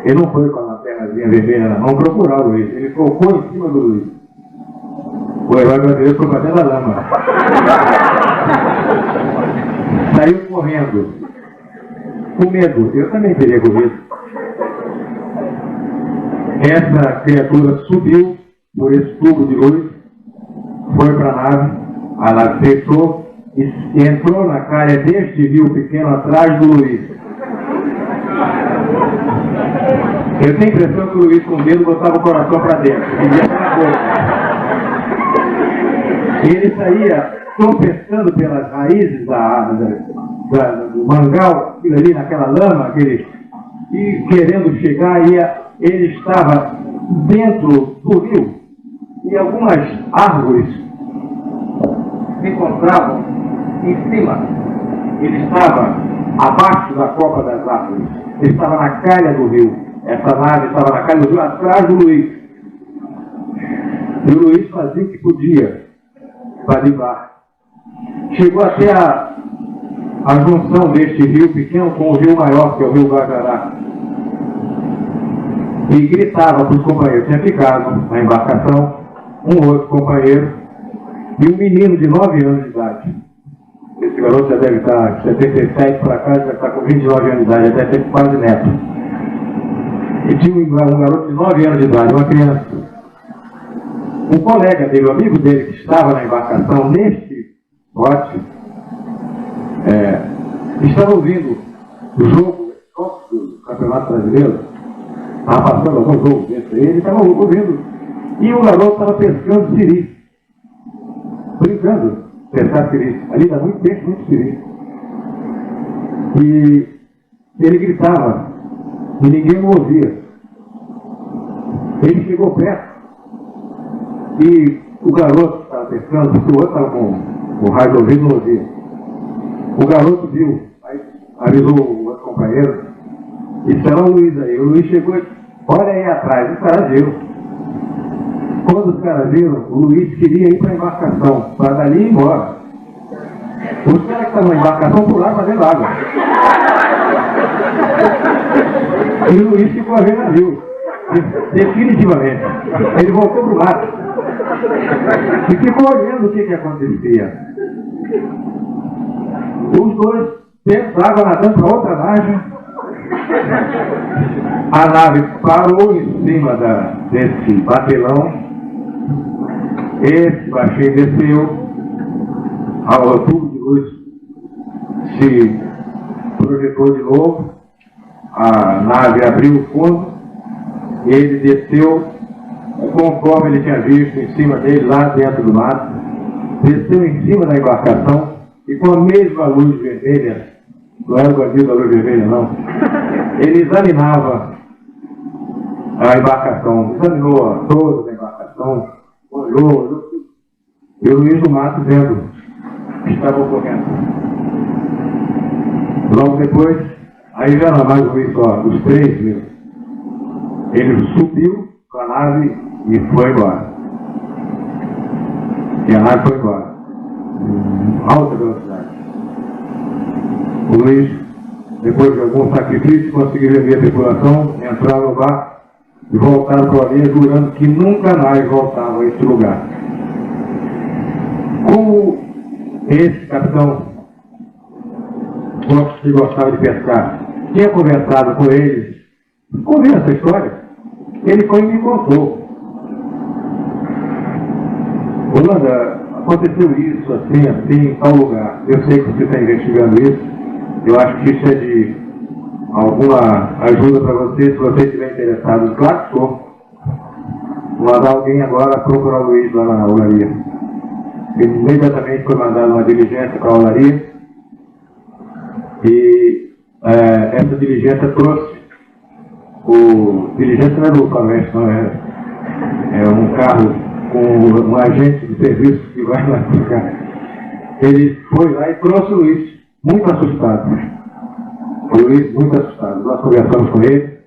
Ele não foi com a lanternazinha vermelha na mão procurar o Luiz. Ele focou em cima do Luiz. O herói brasileiro foi para dentro da lama. Saiu correndo. Com medo. Eu também teria corrido. Essa criatura subiu por esse tubo de luz, foi para a nave fechou e entrou na calha deste rio pequeno atrás do Luiz. Eu tenho a impressão que o Luiz com medo botava o coração para dentro e ia pela boca. E ele saía tropeçando pelas raízes do mangal, ali naquela lama, e querendo chegar, ele estava dentro do rio. E algumas árvores se encontravam em cima. Ele estava abaixo da copa das árvores. Ele estava na calha do rio. Essa nave estava na calha do rio, atrás do Luiz. E o Luiz fazia o que podia para livrar. Chegou até a junção deste rio pequeno com o rio maior, que é o rio Guajará. E gritava para os companheiros. Tinha ficado na embarcação um outro companheiro e um menino de 9 anos de idade. Esse garoto já deve estar de 77 para cá, já deve estar com 29 anos de idade, já deve ter quase neto. E tinha um garoto de 9 anos de idade, uma criança. Um colega dele, um amigo dele, que estava na embarcação neste bote, estava ouvindo o jogo do Campeonato Brasileiro. Estava passando algum jogo dentro dele, ele estava ouvindo. E o garoto estava pescando siri. Brincando, pescar siri. Ali dá muito peixe, muito siri. E ele gritava, e ninguém o ouvia. Ele chegou perto, e o garoto estava pescando, porque o outro estava com o raio do ouvido, não ouvia. O garoto viu, aí avisou o outro companheiro, e disse, era o Luiz aí. O Luiz chegou e disse, olha aí atrás, os caras viram. Quando os caras viram, o Luiz queria ir para a embarcação, para dali ir embora. Os caras que estavam na embarcação pularam para dentro da água. E o Luiz ficou a ver navio. Definitivamente. Ele voltou para o mato. E ficou olhando o que acontecia. Os dois dentro d'água nadando para outra margem. A nave parou em cima desse batelão. Esse baixinho desceu, ao tubo de luz se projetou de novo, a nave abriu o fundo, ele desceu, conforme ele tinha visto em cima dele, lá dentro do mato, desceu em cima da embarcação e com a mesma luz vermelha, não era o bandido da luz vermelha não, ele examinava a embarcação, examinou toda a embarcação, olhou, e o Luiz do Mato vendo que estava ocorrendo. Logo depois, aí já não mais o só, os três viram. Ele subiu com a nave e foi embora. E a nave foi embora. Alta velocidade. O Luiz, depois de algum sacrifício, conseguiu rever a tripulação, entrar no barco e voltaram para ali, jurando que nunca mais voltavam a esse lugar. Como esse capitão que gostava de pescar tinha conversado com eles, ouvindo essa história, ele foi e me contou. Holanda, aconteceu isso, assim, em tal lugar. Eu sei que você está investigando isso. Eu acho que isso é de alguma ajuda para você, se você estiver interessado. Claro que sou. Vou mandar alguém agora procurar o Luiz lá na olaria. Ele imediatamente foi mandado uma diligência para a olaria. E essa diligência trouxe o diligência não é do Flamengo, não é um carro com um agente de serviço que vai lá buscar. Ele foi lá e trouxe o Luiz, muito assustado. O Luiz muito assustado. Nós conversamos com ele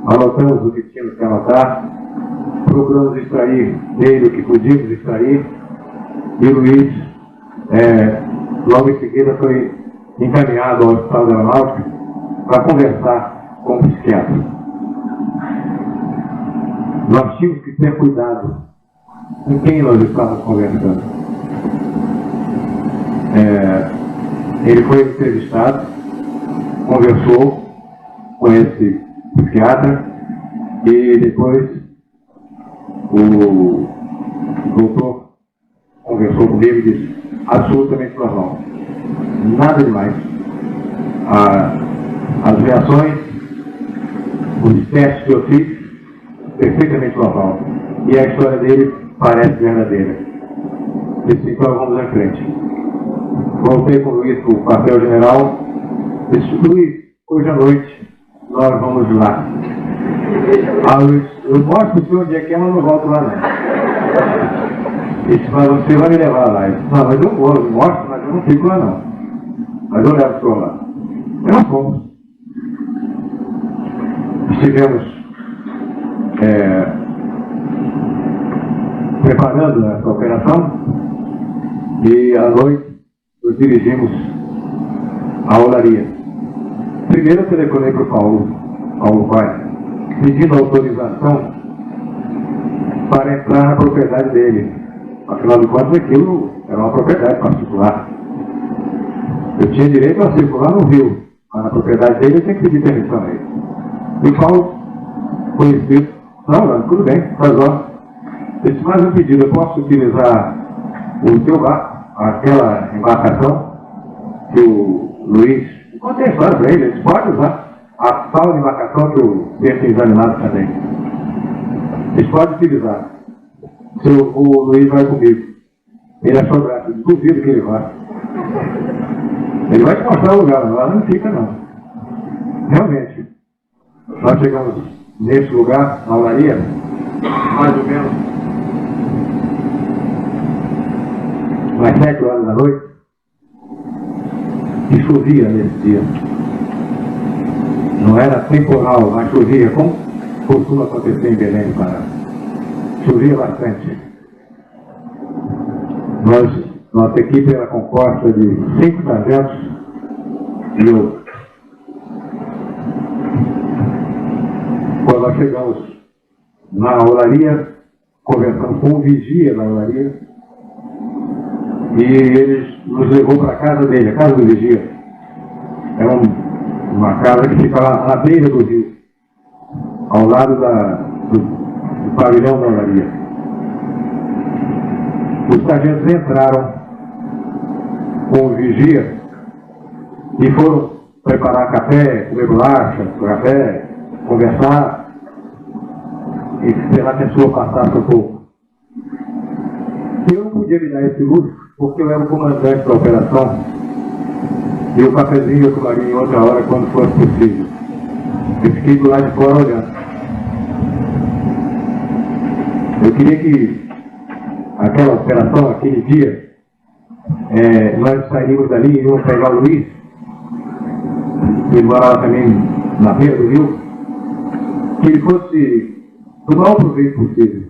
anotamos o que tínhamos que anotar, procuramos extrair dele o que podíamos extrair, e o Luiz, logo em seguida, foi encaminhado ao Hospital da Aeronáutica para conversar com o psiquiatra. Nós tínhamos que ter cuidado com quem nós estávamos conversando. Ele foi entrevistado, conversou com esse psiquiatra e depois o doutor conversou comigo e disse: absolutamente normal, nada demais. As reações, os testes que eu fiz, perfeitamente normal. E a história dele parece verdadeira. Disse: então vamos em frente. Voltei com o Luiz para o quartel-general. Disse: Luiz, hoje à noite nós vamos lá. Luiz, eu mostro o senhor onde é que é, mas não volto lá não. Disse: mas você vai me levar lá. Disse: não, mas eu vou, eu mostro, mas eu não fico lá não. Mas eu levo o senhor lá. E nós fomos. Estivemos preparando essa operação e à noite nos dirigimos à olaria. Primeiro eu telefonei para o Paulo Vaz, pedindo autorização para entrar na propriedade dele. Afinal de contas, aquilo era uma propriedade particular. Eu tinha direito a circular no rio, mas na propriedade dele eu tinha que pedir permissão a ele. E o Paulo, conhecido: não, tudo bem, faz lá. Ele disse: mais um pedido, eu posso utilizar o teu barco, aquela embarcação que o Luiz, contei a história para ele, eles podem usar a tal embarcação que o Pedro tem examinado também. Eles podem utilizar. Se o Luiz vai comigo. Ele achou graça, eu duvido que ele vá. Ele vai te mostrar o lugar, lá não fica não. Realmente, nós chegamos nesse lugar, na olaria, mais ou menos às 7 horas da noite, e chovia nesse dia. Não era temporal, mas chovia, como costuma acontecer em Belém do Pará. Chovia bastante. Nossa equipe era composta de 5 sargentos e eu. Quando nós chegamos na olaria, conversamos com o vigia da olaria, e ele nos levou para a casa dele, a casa do vigia. Era uma casa que ficava na beira do rio, ao lado do pavilhão da olaria. Os sargentos entraram com o vigia e foram preparar café, comer bolacha, café, conversar e esperar que a pessoa passasse um pouco. Eu não podia me dar esse luxo porque eu era o comandante da operação e o cafezinho eu tomaria em outra hora quando fosse possível. Eu fiquei do lado de fora olhando. Eu queria que aquela operação, aquele dia, nós saímos dali e íamos pegar o Luiz, ele morava também na beira do rio, que ele fosse do maior proveito possível.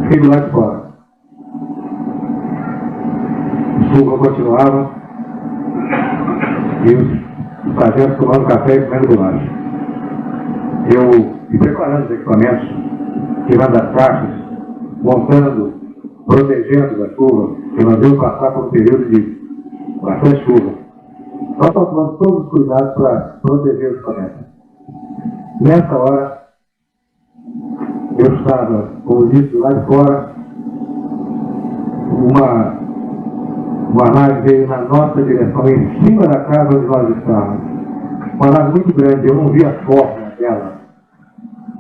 Fiquei do lado de fora. O chuva continuava e os sargentos tomando café e comendo bolacha. Eu me preparando os equipamentos, tirando as caixas, montando, protegendo da chuva, que nós íamos passar por um período de bastante chuva. Nós estamos tomando todos os cuidados para proteger os equipamentos. Nessa hora, eu estava, como disse, lá de fora, uma nave veio na nossa direção, em cima da casa onde nós estávamos. Uma nave muito grande, eu não vi a forma dela.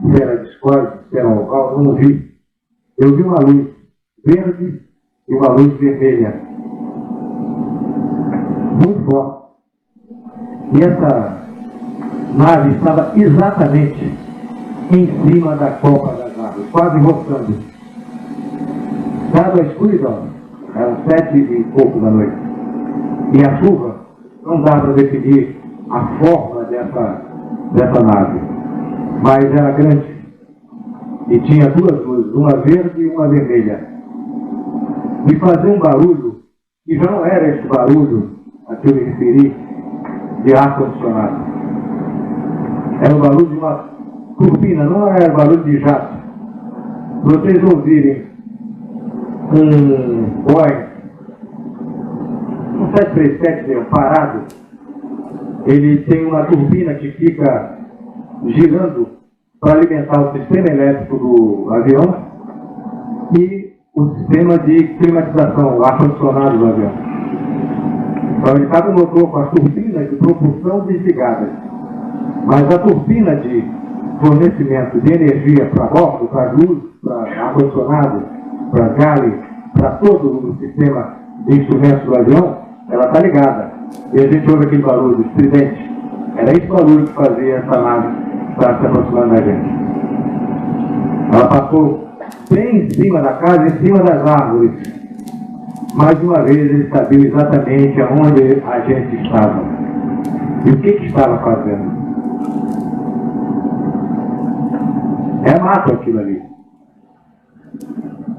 Se era discórdia, se era oval, eu não vi. Eu vi uma luz verde e uma luz vermelha. Muito forte. E essa nave estava exatamente em cima da copa das árvores, quase roçando. Dado a escuridão, eram 7 e pouco da noite, e a chuva, não dá para definir a forma dessa nave, mas era grande e tinha duas luzes, uma verde e uma vermelha, e fazia um barulho que já não era esse barulho a que eu me referi de ar-condicionado. Era o barulho de uma turbina, não era barulho de jato. Se vocês ouvirem um Boeing, um 737 parado, ele tem uma turbina que fica girando para alimentar o sistema elétrico do avião e o sistema de climatização, o ar-condicionado do avião. Então ele está com o motor com as turbinas de propulsão desligadas, mas a turbina de fornecimento de energia para bordo, para luz, para ar-condicionado, para gale, para todo o sistema de instrumentos do avião, ela está ligada. E a gente ouve aquele barulho estridente. Era esse barulho que fazia essa nave estar se aproximando da gente. Ela passou bem em cima da casa, em cima das árvores. Mais uma vez ele sabia exatamente aonde a gente estava e o que estava fazendo. É mato aquilo ali.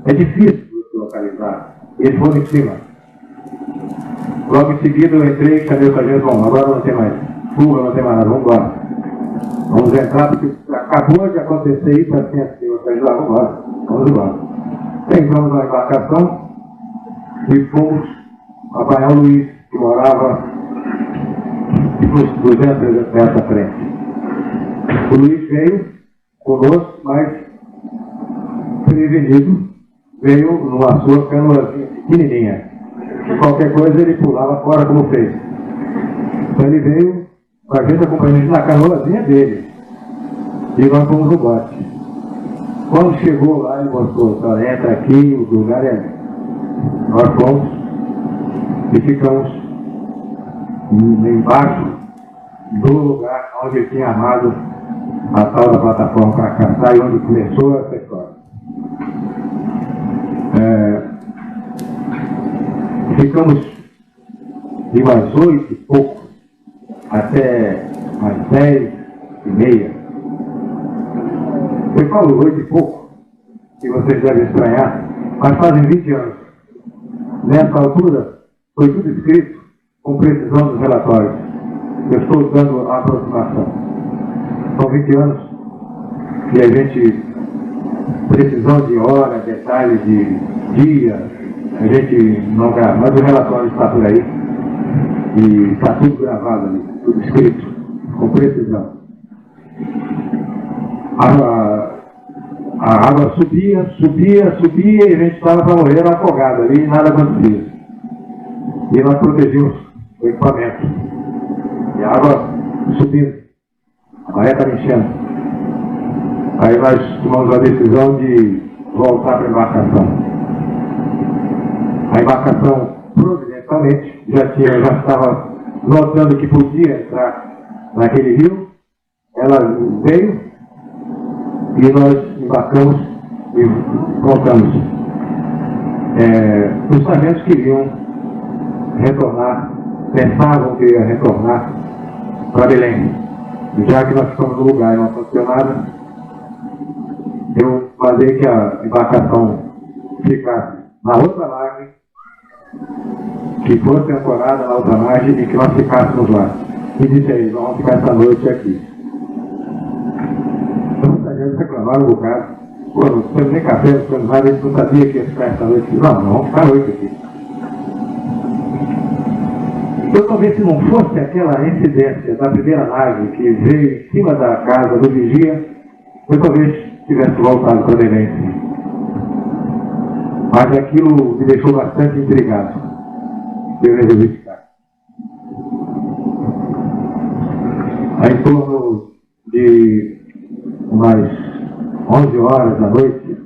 É difícil de se localizar. Eles foram em cima. Logo em seguida eu entrei e chamei o sargento, bom, agora não tem mais fuga, não tem mais nada, vamos embora. Vamos entrar porque acabou de acontecer isso assim, o sargento, vamos embora, vamos embora. Entramos na embarcação e fomos apanhar o Luiz, que morava uns 200 metros à frente. O Luiz veio conosco, mas prevenido, veio numa sua canoazinha pequenininha. Qualquer coisa ele pulava fora como fez. Então ele veio com a gente acompanhando na canoazinha dele. E nós fomos no bote. Quando chegou lá, ele mostrou, entra aqui, o lugar é ali. Nós fomos e ficamos embaixo do lugar onde ele tinha armado a tal da plataforma para caçar e onde começou essa história. Ficamos de umas 8 e pouco até umas 10h30. Eu falo 8 e pouco, que vocês devem estranhar, mas fazem 20 anos. Nessa altura, foi tudo escrito com precisão dos relatórios. Eu estou dando a aproximação. São 20 anos e a gente, precisão de hora, detalhes de dia, a gente não grava, mas o relatório está por aí e está tudo gravado ali, tudo escrito, com precisão. A água subia e a gente estava para morrer afogado ali e nada acontecia. E nós protegimos o equipamento. E a água subindo, a maré estava enchendo. Aí nós tomamos a decisão de voltar para a embarcação. A embarcação, providencialmente, já estava notando que podia entrar naquele rio. Ela veio e nós embarcamos e voltamos. Os sargentos queriam retornar, pensavam que ia retornar para Belém. Já que nós ficamos no lugar e não aconteceu nada, eu mandei que a embarcação ficasse na outra margem, que fosse ancorada na outra margem e que nós ficássemos lá. E disse a eles, vamos ficar essa noite aqui. Então os sargentos reclamaram um bocado. Pô, não temos nem café, não temos nada, a gente não sabia que ia ficar essa noite aqui. Não, vamos ficar a noite aqui. Eu talvez se não fosse aquela incidência da primeira nave que veio em cima da casa do vigia, eu talvez tivesse voltado para Belém. Mas aquilo me deixou bastante intrigado. Eu resolvi ficar. Aí, em torno de umas 11 horas da noite,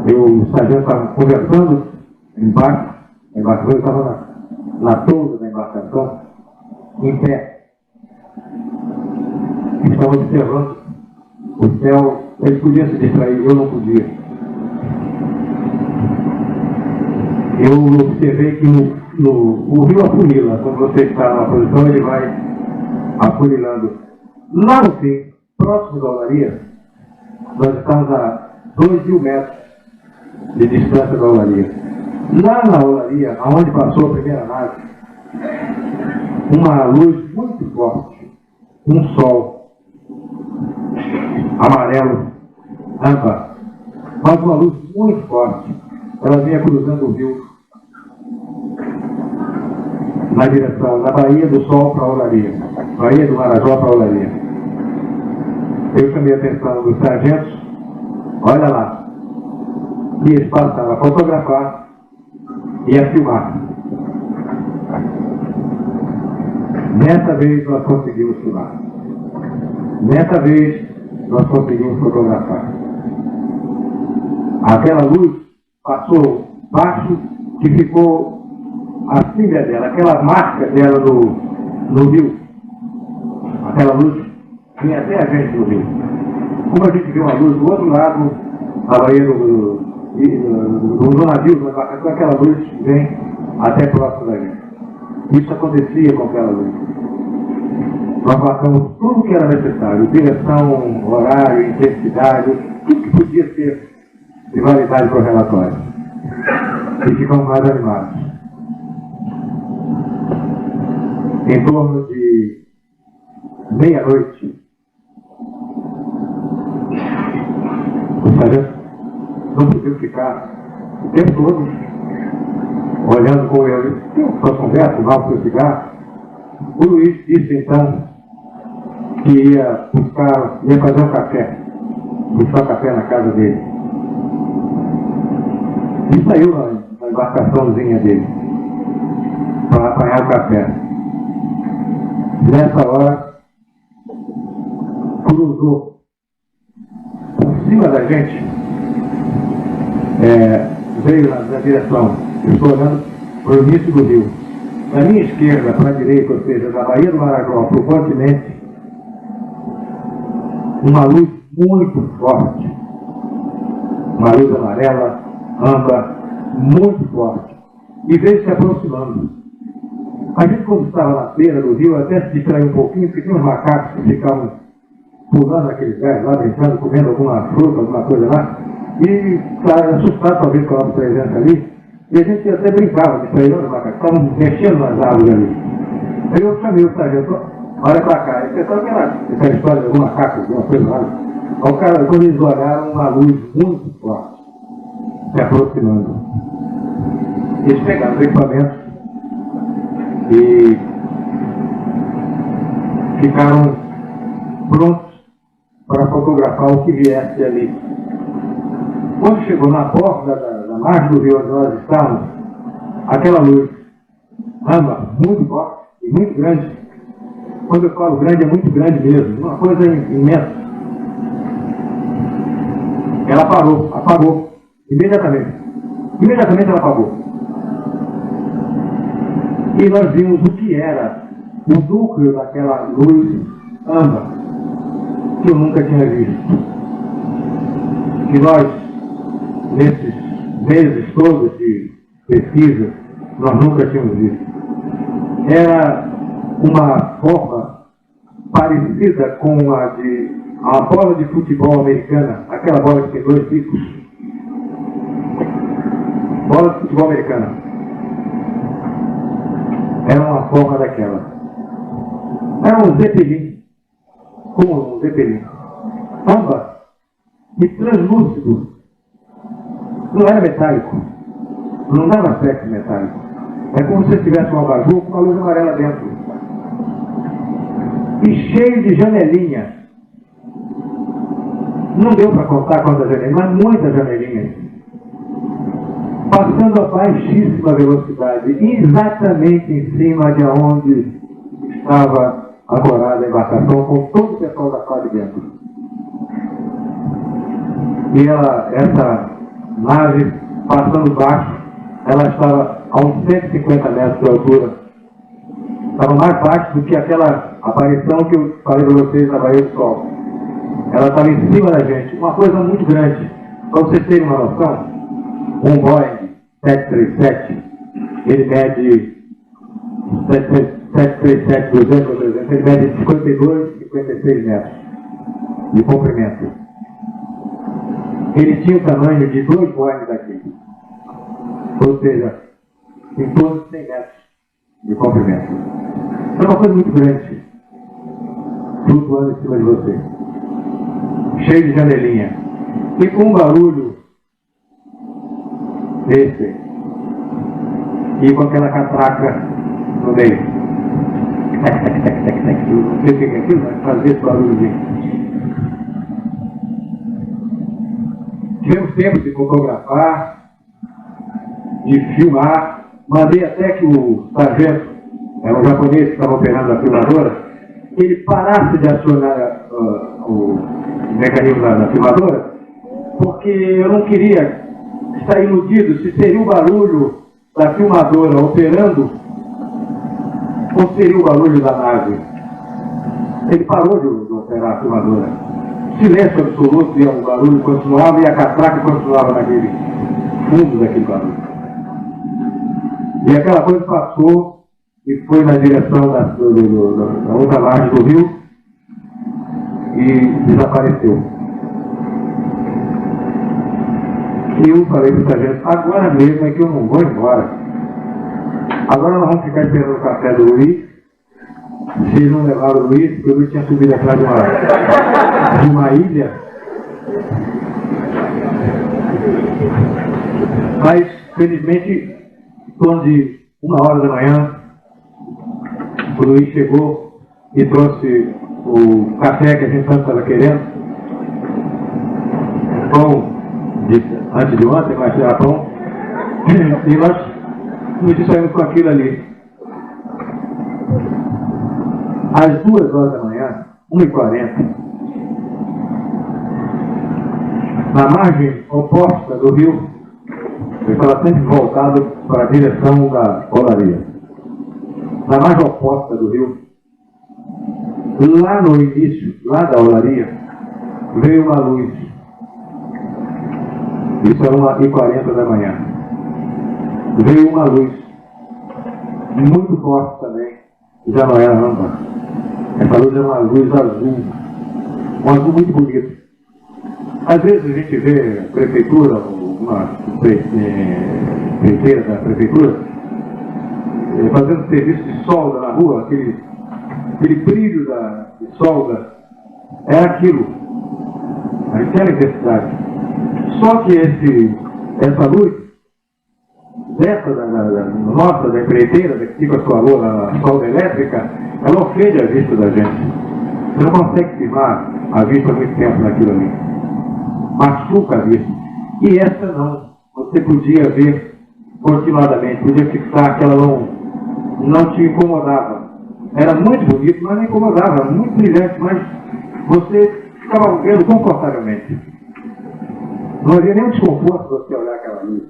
o sargento estava conversando embaixo, a embarcação estava na tolda da embarcação, em pé. Estava observando o céu. Ele podia se distrair, eu não podia. Eu observei que o rio afunila. Quando você está numa posição, ele vai afunilando Lá no fim, próximo da olaria, nós estamos a 2.000 metros de distância da olaria. Lá na olaria, aonde passou a primeira nave, uma luz muito forte, um sol amarelo, âmbar, mas uma luz muito forte. Ela vinha cruzando o rio na direção da Baía do Sol para a olaria, Baía do Marajó para a olaria. Eu chamei a atenção dos sargentos, olha lá, e eles passaram a fotografar e a filmar. Nessa vez nós conseguimos filmar. Nessa vez nós conseguimos fotografar. Aquela luz passou baixo e ficou a filha dela, aquela marca dela no rio. Aquela luz vinha até a gente no rio. Como a gente viu uma luz do outro lado, a Baía do navio, com aquela luz vem até próximo da gente. Isso acontecia com aquela luz. Nós marcamos tudo que era necessário, direção, horário, intensidade, tudo que podia ser de validade para o relatório. E ficamos mais animados. Em torno de meia-noite, os sargentos não podiam ficar o tempo todo olhando com ele. Só conversa, mal para o cigarro. O Luiz disse então que ia fazer um café, buscar café na casa dele. E saiu na embarcaçãozinha dele para apanhar o café. Nessa hora, cruzou por cima da gente, veio na direção, eu estou olhando para o início do rio. Da minha esquerda para a direita, ou seja, da Baía do Marajó para o continente, uma luz muito forte, uma luz amarela, âmbar, muito forte, e veio se aproximando. A gente, quando estava na beira do rio, até se distraiu um pouquinho, porque tinha uns macacos que ficavam pulando naqueles lugares lá, brincando, comendo alguma fruta, alguma coisa lá, e assustado talvez com a nossa presença ali, e a gente até brincava, distraindo os macacos, estavam mexendo nas árvores ali. Aí eu chamei o sargento, olha pra cá, e pensava que era aquela história de algum macaco, alguma coisa lá. Aí o cara, quando eles olharam, uma luz muito forte se aproximando. Eles pegaram os equipamentos e ficaram prontos para fotografar o que viesse ali. Quando chegou na borda da margem do rio onde nós estávamos, aquela luz âmbar muito forte e muito grande. Quando eu falo grande, é muito grande mesmo, uma coisa imensa. Ela apagou, imediatamente. Imediatamente ela apagou. E nós vimos o que era o núcleo daquela luz âmbar, que eu nunca tinha visto. Que nós, nesses meses todos de pesquisa, nós nunca tínhamos visto. Era uma forma parecida com a bola de futebol americana, aquela bola que tem 2 picos. Bola de futebol americana. Era uma forma daquela. Era um zeppelin, como um zeppelin. Âmbar e translúcido. Não era metálico. Não dava aspecto metálico. É como se tivesse um abajur com uma luz amarela dentro. E cheio de janelinha. Não deu para contar quantas janelinhas, mas muitas janelinhas. Passando a baixíssima velocidade, exatamente em cima de onde estava ancorada a embarcação, com todo o pessoal da FAB dentro. E essa nave, passando baixo, ela estava a uns 150 metros de altura. Estava mais baixo do que aquela aparição que eu falei para vocês na Baía do Sol. Ela estava em cima da gente, uma coisa muito grande. Para vocês terem uma noção, um Boeing 737, ele mede 737-200, ele mede 52 56 metros de comprimento. Ele tinha o tamanho de 2 boines daqui. Ou seja, em torno de 100 metros de comprimento. É uma coisa muito grande, flutuando em cima de você, cheio de janelinha, e com um barulho desse, e com aquela catraca no meio. Não sei o que é aquilo, mas fazia esse barulhozinho. Tivemos tempo de fotografar, de filmar. Mandei até que o sargento, era um japonês que estava operando a filmadora, ele parasse de acionar o mecanismo da filmadora, porque eu não queria estar iludido se seria o barulho da filmadora operando ou seria o barulho da nave. Ele parou de operar a filmadora. Silêncio absoluto, e o barulho continuava e a catraca continuava naquele fundo daquele barulho. E aquela coisa passou e foi na direção da outra margem do rio e desapareceu. E eu falei para o sargento, agora mesmo é que eu não vou embora. Agora nós vamos ficar esperando o café do Luiz. Se não levaram o Luiz, porque o Luiz tinha subido atrás de uma ilha. Mas, felizmente, em torno de 1h da manhã, o Luiz chegou e trouxe o café que a gente tanto estava querendo. Pão antes de ontem, mas era pão. E nós nos distraímos com aquilo ali. Às 2h da manhã, 1h40, na margem oposta do rio, eu estava sempre voltado para a direção da olaria. Na margem oposta do rio, lá no início, lá da olaria, veio uma luz. Isso era 1h40 da manhã. Veio uma luz, muito forte também, já não era âmbar. Essa luz era uma luz azul, um azul muito bonito. Às vezes a gente vê a prefeitura, uma empreiteira da prefeitura, fazendo serviço de solda na rua, aquele brilho de solda, é aquilo. A gente tem a necessidade. Só que essa luz, nossa, da empreiteira, que fica com a solda elétrica, ela ofende a vista da gente. Você não consegue firmar a vista muito tempo naquilo ali. Machuca a vista. E essa não. Você podia ver continuadamente, podia fixar que ela não te incomodava. Era muito bonito, mas não incomodava, muito brilhante, mas você ficava vendo confortavelmente. Não havia nenhum desconforto você olhar aquela luz.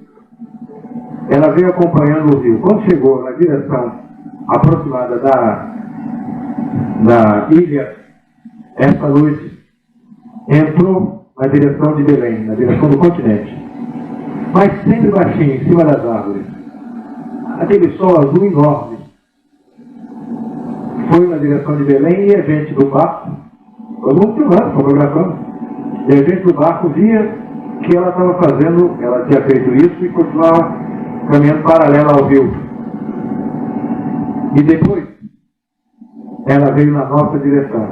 Ela veio acompanhando o rio. Quando chegou na direção aproximada da ilha, essa luz entrou na direção de Belém, na direção do continente. Mas sempre baixinho, em cima das árvores. Aquele sol azul enorme. Foi na direção de Belém e a gente do barco, todo mundo filmando, fotografando, e a gente do barco via que ela estava fazendo, ela tinha feito isso e continuava caminhando paralela ao rio. E depois, ela veio na nossa direção.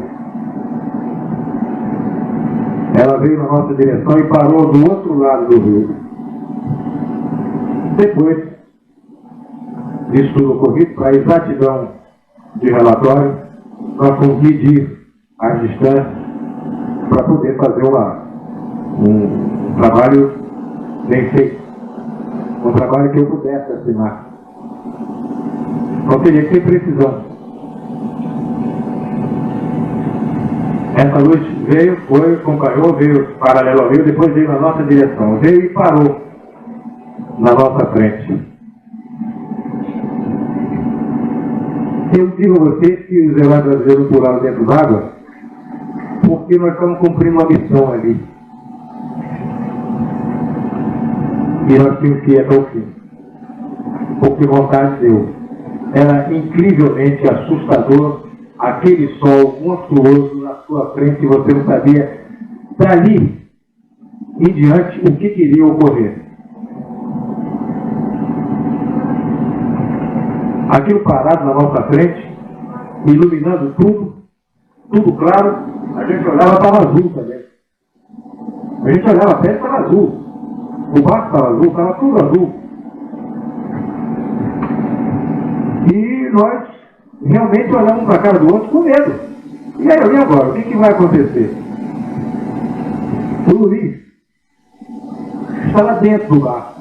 Ela veio na nossa direção e parou do outro lado do rio. Depois disso tudo ocorrido, para a exatidão de relatório, nós fomos medir as distâncias para poder fazer um trabalho bem feito. Um trabalho que eu pudesse assinar. Então teria que ter precisão. Essa luz veio, foi, acompanhou, veio paralelo ao rio, depois veio na nossa direção. Veio e parou na nossa frente. Eu digo a vocês que os heróis brasileiros pularam dentro d'água porque nós estamos cumprindo uma missão ali. E nós tínhamos que ir até o fim. Porque vontade deu. Era incrivelmente assustador aquele sol monstruoso na sua frente e você não sabia, dali em diante, o que queria ocorrer. Aquilo parado na nossa frente, iluminando tudo, tudo claro, a gente olhava, estava azul também. A gente olhava a terra, estava azul. O barco estava azul, estava tudo azul. E nós realmente olhamos para a cara do outro com medo. E aí, agora? O que vai acontecer? O Luiz está lá dentro do barco.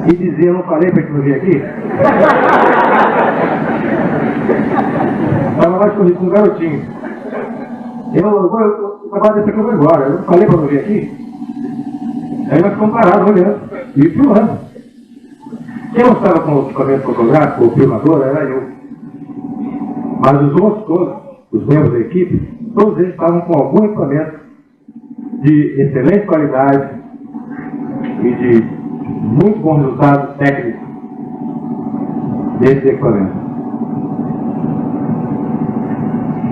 E dizia, não falei para que não vir aqui? Estava lá escondido com um garotinho. Ele falou, agora desse aqui eu vou embora. Eu não falei para não vir aqui? Aí nós ficamos parados olhando e filmando. Quem não estava com o equipamento fotográfico ou filmador era eu. Mas os outros todos, os membros da equipe, todos eles estavam com algum equipamento de excelente qualidade e de muito bom resultado técnico desse equipamento.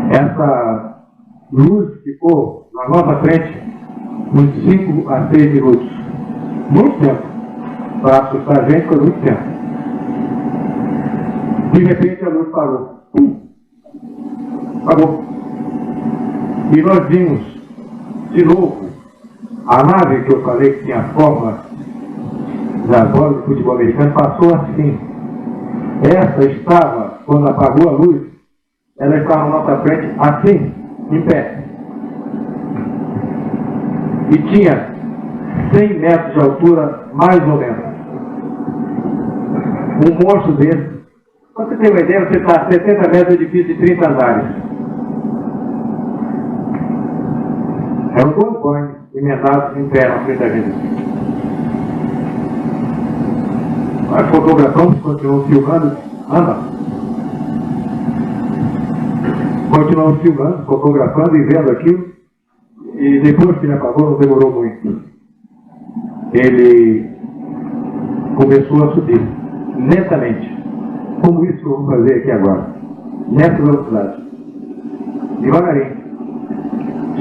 Essa luz ficou na nossa frente uns 5 a 6 minutos. Muito tempo. Para assustar a gente, foi muito tempo. De repente a luz parou. Acabou. E nós vimos de novo a nave que eu falei que tinha a forma da bola de futebol americano, passou assim. Essa estava, quando apagou a luz, ela estava na nossa frente assim, em pé. E tinha 100 metros de altura, mais ou menos. Um monstro desse. Quando você tem uma ideia, você está a 70 metros de edifício de 30 andares. Eram 2 banhos emendados em pé na frente da gente. A fotografação continuou filmando. Anda. Continuamos filmando, fotografando e vendo aquilo. E depois que ele apagou, não demorou muito. Ele começou a subir, lentamente. Como isso que eu vou fazer aqui agora. Nessa velocidade. Devagarinho.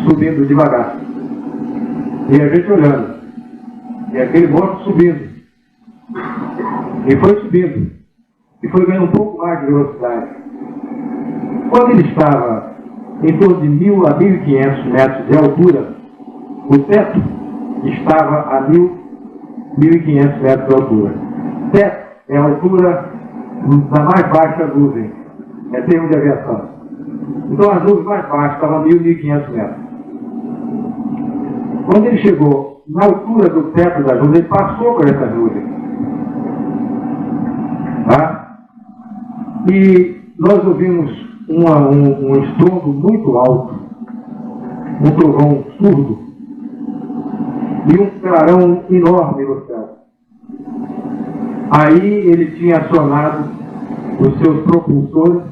Subindo devagar. E a gente olhando. E aquele monstro subindo. E foi subindo. E foi ganhando um pouco mais de velocidade. Quando ele estava em torno de 1.000 a 1.500 metros de altura, o teto estava a 1.500 metros de altura. Teto é a altura da mais baixa nuvem. É termo de aviação. Então as nuvens mais baixas estavam a 1.500 metros. Quando ele chegou na altura do teto das nuvens, ele passou por essas nuvens. Tá? E nós ouvimos um estrondo muito alto, um trovão surdo e um clarão enorme no céu. Aí ele tinha acionado os seus propulsores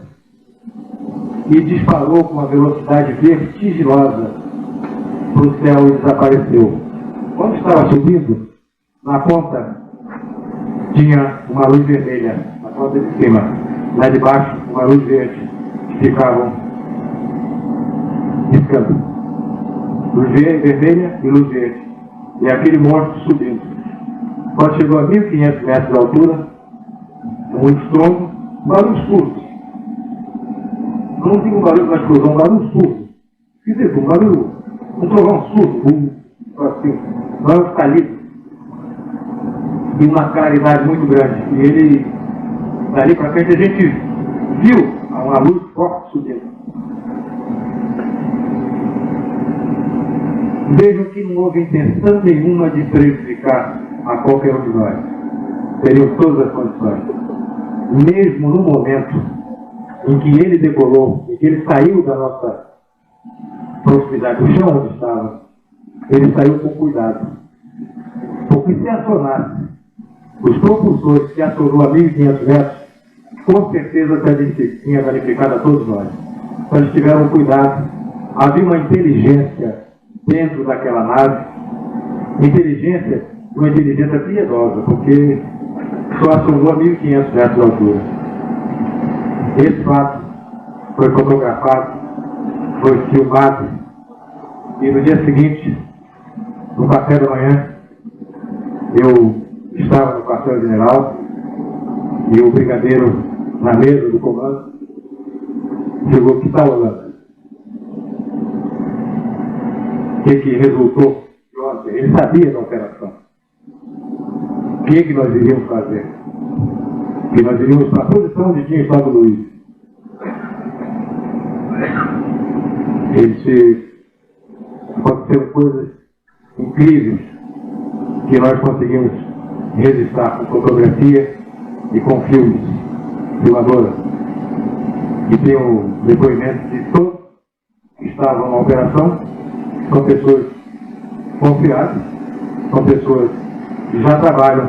e disparou com uma velocidade vertiginosa para o céu e desapareceu. Quando estava subindo, na ponta tinha uma luz vermelha, na ponta de cima. Lá de baixo, uma luz verde, que ficavam piscando. Luz vermelha e luz verde. E aquele monstro subindo. Quando chegou a 1.500 metros de altura, um estrondo, um barulho surdo. Não digo um barulho da explosão, um barulho surdo. Esquisito, um barulho, um trovão surdo, assim, não é um estalido. E uma claridade muito grande. E ele, dali para frente, a gente viu uma luz forte subindo. Vejam que não houve intenção nenhuma de prejudicar a qualquer um de nós. Teriam todas as condições. Mesmo no momento em que ele decolou, em que ele saiu da nossa proximidade, do chão onde estava, ele saiu com cuidado. Porque se acionasse os propulsores que acionou a 1.500 metros, com certeza tinha danificado a todos nós. Então eles tiveram cuidado. Havia uma inteligência dentro daquela nave, uma inteligência piedosa, porque só acionou a 1.500 metros de altura. Esse fato foi fotografado, foi filmado, e no dia seguinte, no café da manhã, eu estava no quartel-general e o brigadeiro na mesa do comando chegou: que tal, Holanda? O que resultou de ontem? Ele sabia da operação. O que nós iríamos fazer? Que nós iríamos para a posição onde tinha estado o Luiz. Aconteceram coisas incríveis que nós conseguimos registrar com fotografia e com filmes, filmadora, que tem o depoimento de todos que estavam na operação. São pessoas confiáveis, são pessoas que já trabalham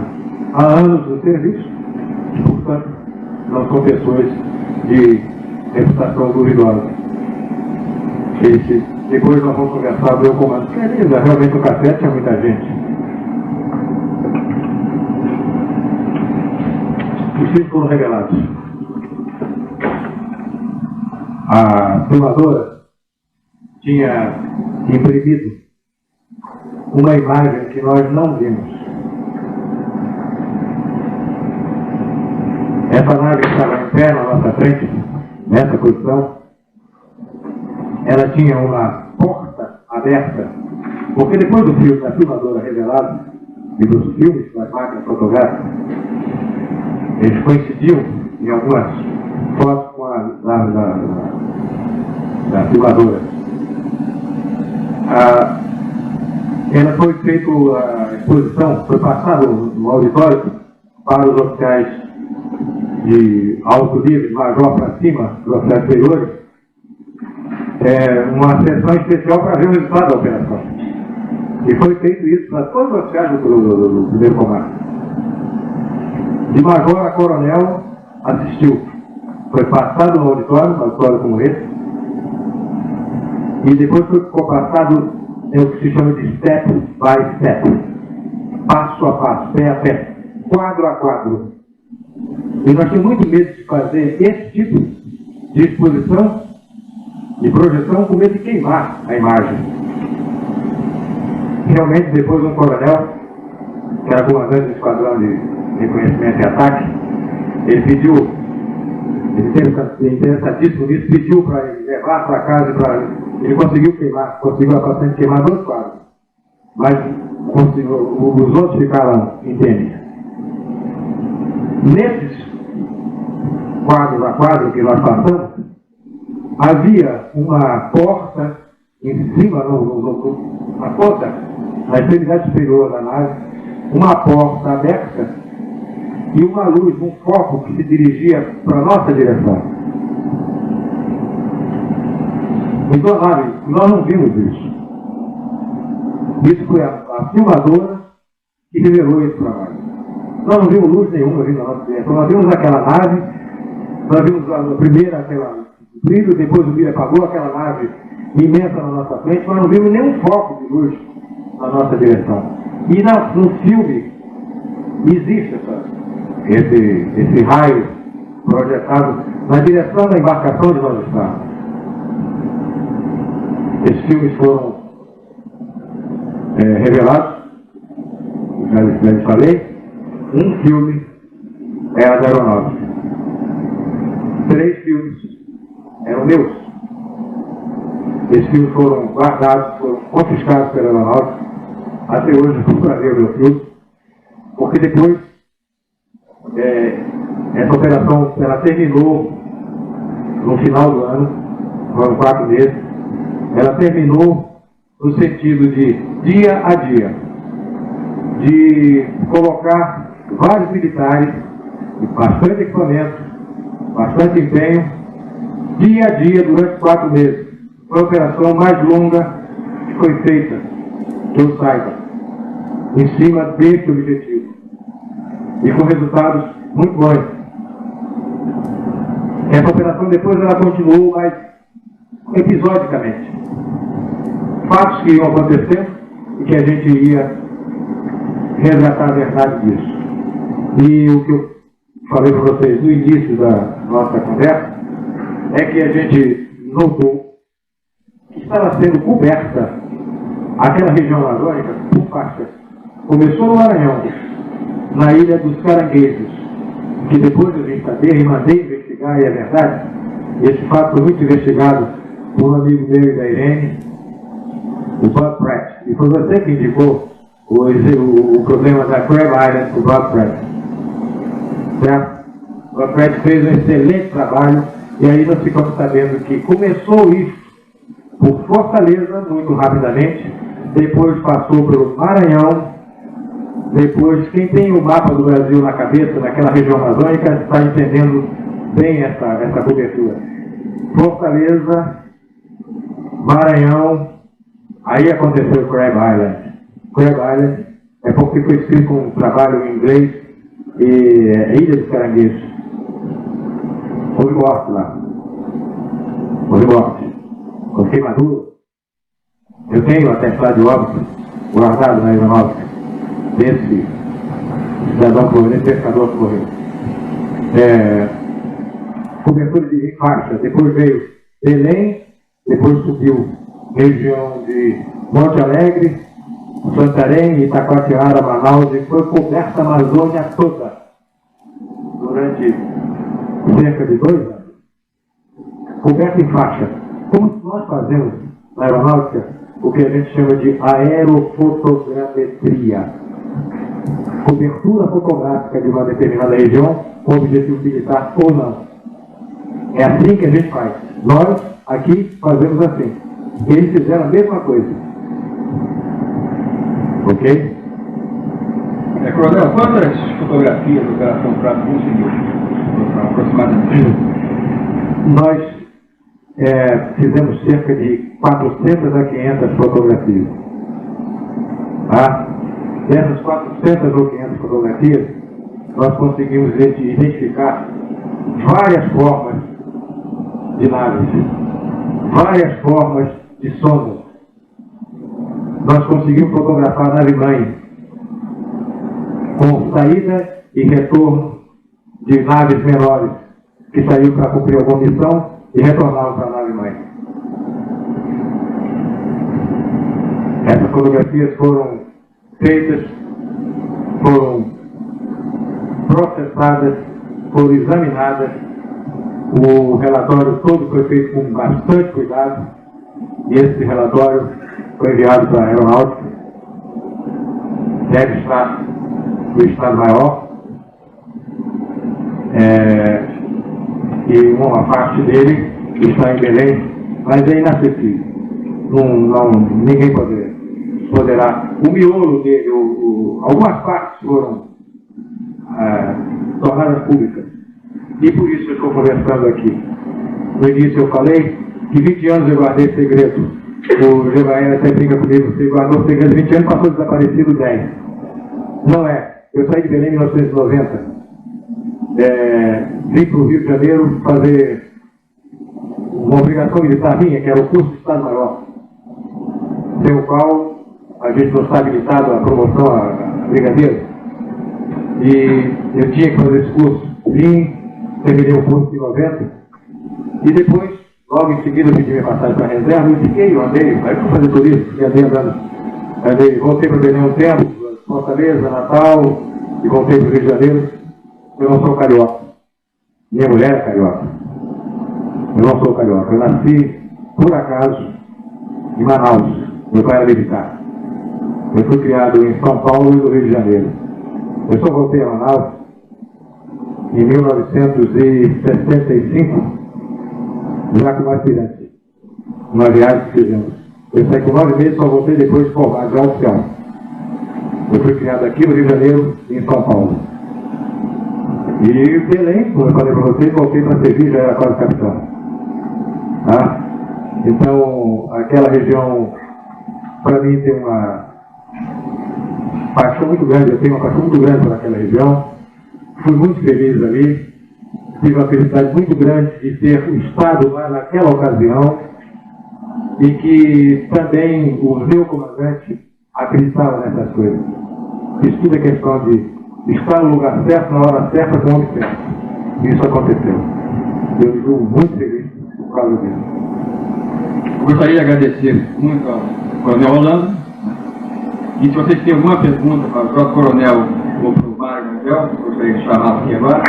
há anos no serviço, e, portanto, não são pessoas de reputação duvidosa. Depois nós vamos conversar do meu comando. Beleza, realmente o café tinha muita gente. Os filhos foram revelados. A filmadora tinha imprimido uma imagem que nós não vimos. Essa nave estava em pé na nossa frente, nessa posição. Ela tinha uma porta aberta, porque depois do filme da filmadora revelado e dos filmes das máquinas fotográficas, eles coincidiam em algumas fotos com da filmadora. Ela foi feita a exposição, foi passada no auditório para os oficiais de alto nível, de major para cima, dos oficiais superiores, uma sessão especial para ver o resultado da operação. E foi feito isso para todos os oficiais do primeiro comando. De major a coronel assistiu. Foi passado no auditório como esse, e depois ficou passado o que se chama de step by step, passo a passo, pé a pé, quadro a quadro. E nós tínhamos muito medo de fazer esse tipo de exposição, de projeção, com medo de queimar a imagem. Realmente, depois um coronel, que era comandante do esquadrão de reconhecimento e ataque, ele interessadíssimo nisso, pediu para ele levar para casa, ele conseguiu queimar, conseguiu a paciente queimar 2 quadros, mas os outros ficaram indênicos. Nesses quadros a quadro que nós passamos, havia uma porta em cima, na ponta, na extremidade superior da nave, uma porta aberta e uma luz, um foco que se dirigia para a nossa direção. Então, nós não vimos isso. Isso foi a filmadora que revelou isso para nós. Nós não vimos luz nenhuma vindo na nossa direção. Nós vimos aquela nave, nós vimos a primeira, aquela brilho, depois o brilho apagou, aquela nave imensa na nossa frente, mas não vimos nenhum foco de luz na nossa direção. E no filme existe esse raio projetado na direção da embarcação de nós estamos. Esses filmes foram revelados, já lhes falei. Um filme era da aeronáutica. 3 filmes eram meus. Esses filmes foram guardados, foram confiscados pela aeronáutica. Até hoje eu vou ver o meu filme, porque depois essa operação ela terminou no final do ano, foram 4 meses. Ela terminou no sentido de dia a dia, de colocar vários militares, bastante equipamento, bastante empenho, dia a dia durante 4 meses. Foi a operação mais longa que foi feita, que eu saiba, em cima desse objetivo. E com resultados muito bons. Essa operação depois ela continuou, mas episodicamente. Fatos que iam acontecendo e que a gente ia resgatar a verdade disso. E o que eu falei para vocês no início da nossa conversa é que a gente notou que estava sendo coberta aquela região amazônica por faixas. Começou no Maranhão, na Ilha dos Caranguejos, que depois eu vim saber e mandei investigar, e é verdade, esse fato foi muito investigado por um amigo meu e da Irene, o Bob Pratt, e foi você que indicou o problema da Crab Island para o Bob Pratt. Certo? O Bob Pratt fez um excelente trabalho, e aí nós ficamos sabendo que começou isso por Fortaleza, muito rapidamente, depois passou pelo Maranhão, depois, quem tem o mapa do Brasil na cabeça, naquela região amazônica, está entendendo bem essa cobertura. Fortaleza, Maranhão, aí aconteceu o Crab Island. Crab Island é porque foi escrito com um trabalho em inglês, e é Ilha dos Caranguejos. Houve morte lá. Houve morte. Com queimadura. Eu tenho atestado de óbito guardado na aeronáutica desse cidadão que morreu, desse pescador que morreu. Cobertura de faixa. Depois veio Belém, depois subiu região de Monte Alegre, Santarém, Itacoatiara, Manaus, e foi coberta a Amazônia toda durante cerca de 2 anos. Coberta em faixa. Como nós fazemos na aeronáutica o que a gente chama de aerofotogrametria. Cobertura fotográfica de uma determinada região com objetivo militar ou não. É assim que a gente faz. Nós, aqui, fazemos assim. Eles fizeram a mesma coisa. Ok? Coronel, quantas fotografias do Operação Prato conseguiu? Aproximadamente. Nós fizemos cerca de 400 a 500 fotografias. Dessas 400 ou 500 fotografias, nós conseguimos identificar várias formas de naves, várias formas de sondas. Nós conseguimos fotografar a nave-mãe com saída e retorno de naves menores que saíram para cumprir alguma missão e retornavam para a nave-mãe. Essas fotografias foram feitas, foram processadas, foram examinadas. O relatório todo foi feito com bastante cuidado, e esse relatório foi enviado para a Aeronáutica, deve estar no Estado-Maior, e uma parte dele está em Belém, mas é inacessível. Ninguém poderá. O miolo dele, algumas partes foram tornadas públicas. E por isso eu estou conversando aqui. No início eu falei que 20 anos eu guardei segredo. O Gebaena até brinca comigo, você guardou segredo 20 anos, passou desaparecido 10. Não é. Eu saí de Belém em 1990. Vim para o Rio de Janeiro fazer uma obrigação militar minha, que era o curso de Estado-Maior, sem o qual a gente não está habilitado à promoção a brigadeiro. E eu tinha que fazer esse curso. Vim, terminei o curso em 90, e depois, logo em seguida, eu pedi minha passagem para a reserva, e fiquei, eu andei, aí fui fazer turismo, fiquei andando, voltei para Belém um tempo, Fortaleza, Natal, e voltei para o Rio de Janeiro. Eu não sou carioca. Minha mulher é carioca. Eu não sou carioca. Eu nasci, por acaso, em Manaus. Meu pai era militar. Eu fui criado em São Paulo e no Rio de Janeiro. Eu só voltei a Manaus em 1965, já com uma aspirante. Uma viagem que fizemos. Eu saí com 9 meses, só voltei depois de formar, já oficial. Eu fui criado aqui no Rio de Janeiro e em São Paulo. E Belém, como eu falei para vocês, voltei para servir, já era quase capitão. Então, aquela região, para mim, tem uma paixão muito grande, eu tenho uma paixão muito grande por aquela região. Fui muito feliz ali, tive uma felicidade muito grande de ter o Estado lá naquela ocasião, e que também o meu comandante acreditava nessas coisas. Isso tudo é questão de estar no lugar certo, na hora certa, com o homem certo. E isso aconteceu. Eu estou muito feliz por causa disso. Eu gostaria de agradecer muito ao Coronel Holanda. E se vocês têm alguma pergunta para o próprio Coronel ou para o Mário Miguel, eu gostaria de chamar aqui agora.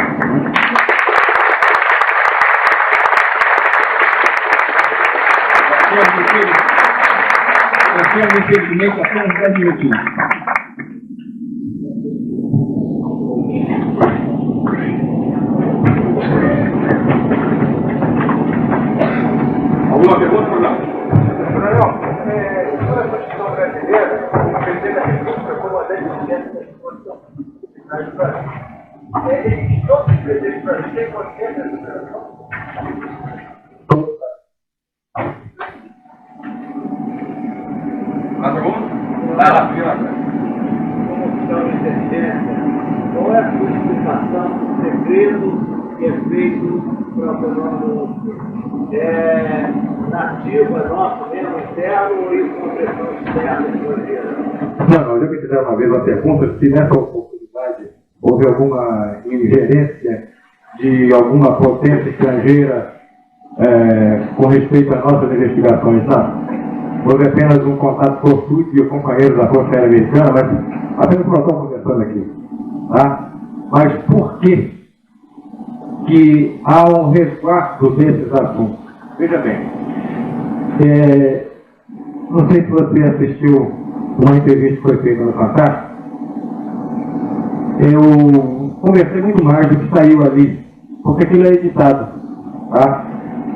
Eu quero, infelizmente, apenas 10 minutinhos. Alguma pergunta, Coronel? Coronel, sobre a Constituição brasileira, o presidente da República, comandante do Centro da Disposição do Brasil, todos os presidentes brasileiros têm consciência dessa operação? Mais alguma? Vai lá, Fila. Como oficial de inteligência, qual é a sua explicação do segredo que é feito para o fenômeno nativa nosso mesmo interno ou isso é uma pressão externa estrangeira? Não, eu já me fizeram uma vez uma pergunta se nessa oportunidade houve alguma ingerência de alguma potência estrangeira com respeito às nossas investigações. Não. Houve apenas um contato fortuito de companheiros da Força Aérea Americana, mas apenas nós estamos conversando aqui. Tá? Mas por que há um resguardo desses assuntos? Veja bem, não sei se você assistiu uma entrevista que foi feita no Fantástico. Eu conversei muito mais do que saiu ali, porque aquilo é editado. Tá?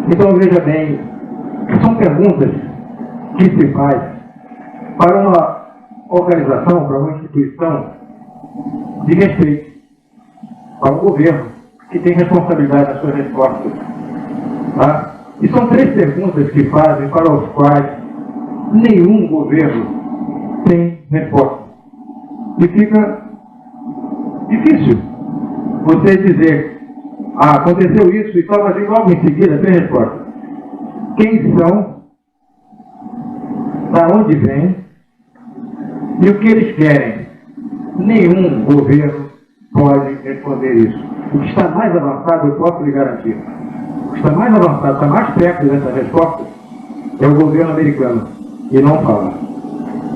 Então veja bem, são perguntas que se faz para uma organização, para uma instituição de respeito, para um governo que tem responsabilidade nas suas respostas. Tá? E são 3 perguntas que fazem para os quais nenhum governo tem resposta. E fica difícil você dizer, aconteceu isso e tal, mas logo em seguida tem resposta. Quem são, da onde vêm e o que eles querem. Nenhum governo pode responder isso. O que está mais avançado, eu posso lhe garantir. O que está mais avançado, está mais perto dessa resposta, é o governo americano. E não fala.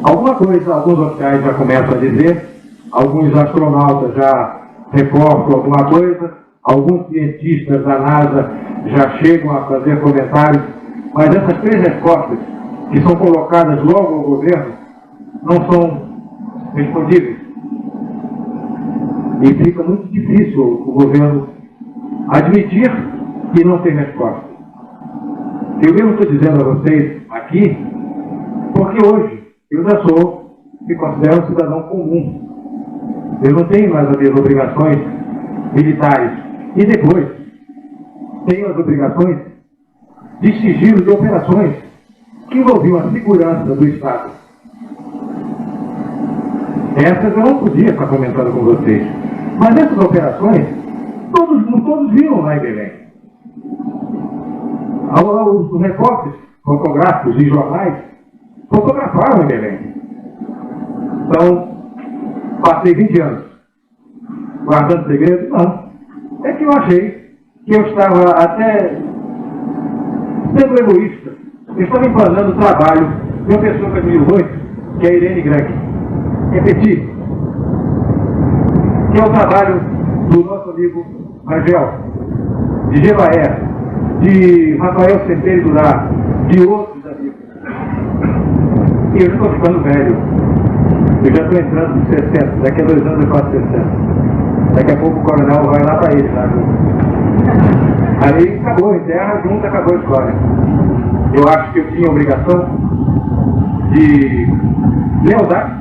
Alguma coisa, alguns oficiais já começam a dizer, alguns astronautas já reportam alguma coisa, alguns cientistas da NASA já chegam a fazer comentários, mas essas 3 respostas que são colocadas logo ao governo não são respondíveis. E fica muito difícil o governo admitir que não tem resposta. Eu mesmo estou dizendo a vocês aqui, porque hoje eu já me considero um cidadão comum. Eu não tenho mais as minhas obrigações militares. E depois, tenho as obrigações de sigilo de operações que envolviam a segurança do Estado. Essas eu não podia estar comentando com vocês. Mas essas operações, todos viram lá em Belém. Os repórteres fotográficos e jornais fotografaram em Belém. Então, passei 20 anos guardando segredo? Não. É que eu achei que eu estava até sendo egoísta. Eu estava emplanando o trabalho de uma pessoa que eu admiro muito, que é a Irene Greg. Repetir, que é o trabalho do nosso amigo Rangel, de Gevaé, de Rafael Centeiro Durá, de outros amigos. E eu estou ficando velho. Eu já estou entrando nos 60, daqui a 2 anos eu faço 60. Daqui a pouco o coronel vai lá para ele, sabe? Aí acabou, enterra junto, acabou a história. Eu acho que eu tinha a obrigação de lealdade.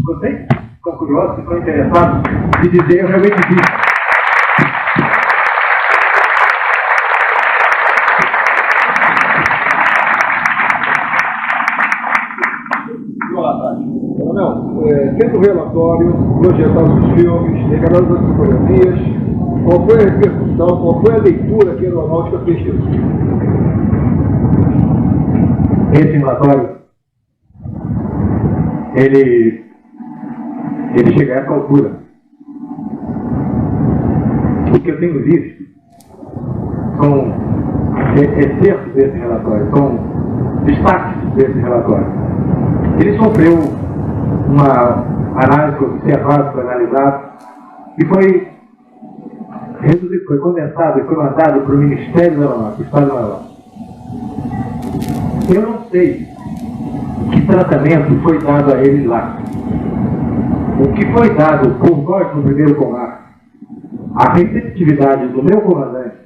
Vocês estão curiosos, estão interessados de dizer, eu realmente disse. Tendo o relatório, projetado os filmes, declarado as fotografias, qual foi a repercussão, qual foi a leitura que a aeronáutica fez disso? Esse relatório, ele chega a essa altura. O que eu tenho visto são excertos desse relatório, são destaques desse relatório. Ele sofreu uma análise, foi observado, foi analisado, e foi reduzido, foi condensado e foi mandado para o Ministério da Aeronáutica, o Estado da Aeronáutica. Eu não sei que tratamento foi dado a ele lá. O que foi dado por nós no primeiro comando, a receptividade do meu comandante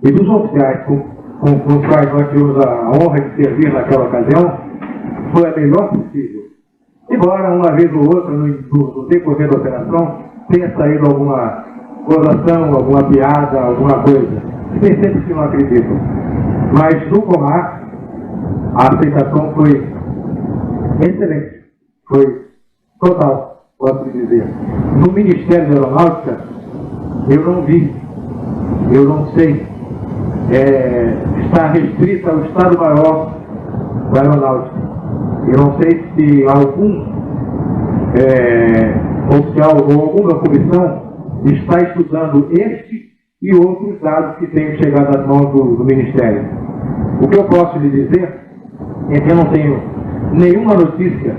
e dos oficiais com os quais nós tivemos a honra de servir naquela ocasião, foi a melhor possível. Embora uma vez ou outra, no decorrer da operação, tenha saído alguma gozação, alguma piada, alguma coisa. Tem sempre que não acreditam. Mas no comar, a aceitação foi excelente. Foi total, posso dizer. No Ministério da Aeronáutica, eu não vi, eu não sei. Está restrita ao Estado-Maior da Aeronáutica. Eu não sei se algum oficial ou alguma comissão está estudando este e outros dados que tenham chegado às mãos do Ministério. O que eu posso lhe dizer é que eu não tenho nenhuma notícia,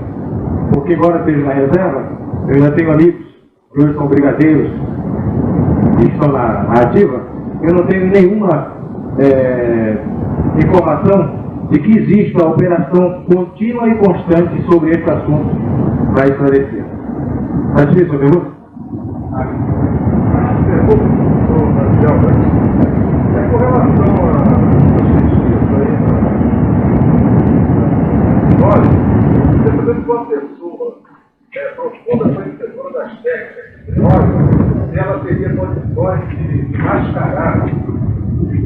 porque embora esteja na reserva, eu ainda tenho amigos que hoje são brigadeiros e estão na ativa, eu não tenho nenhuma informação de que exista uma operação contínua e constante sobre esse assunto para esclarecer. Está difícil a pergunta? Com relação olha, dependendo de uma pessoa profunda conhecedora das técnicas, ela teria condições de mascarar,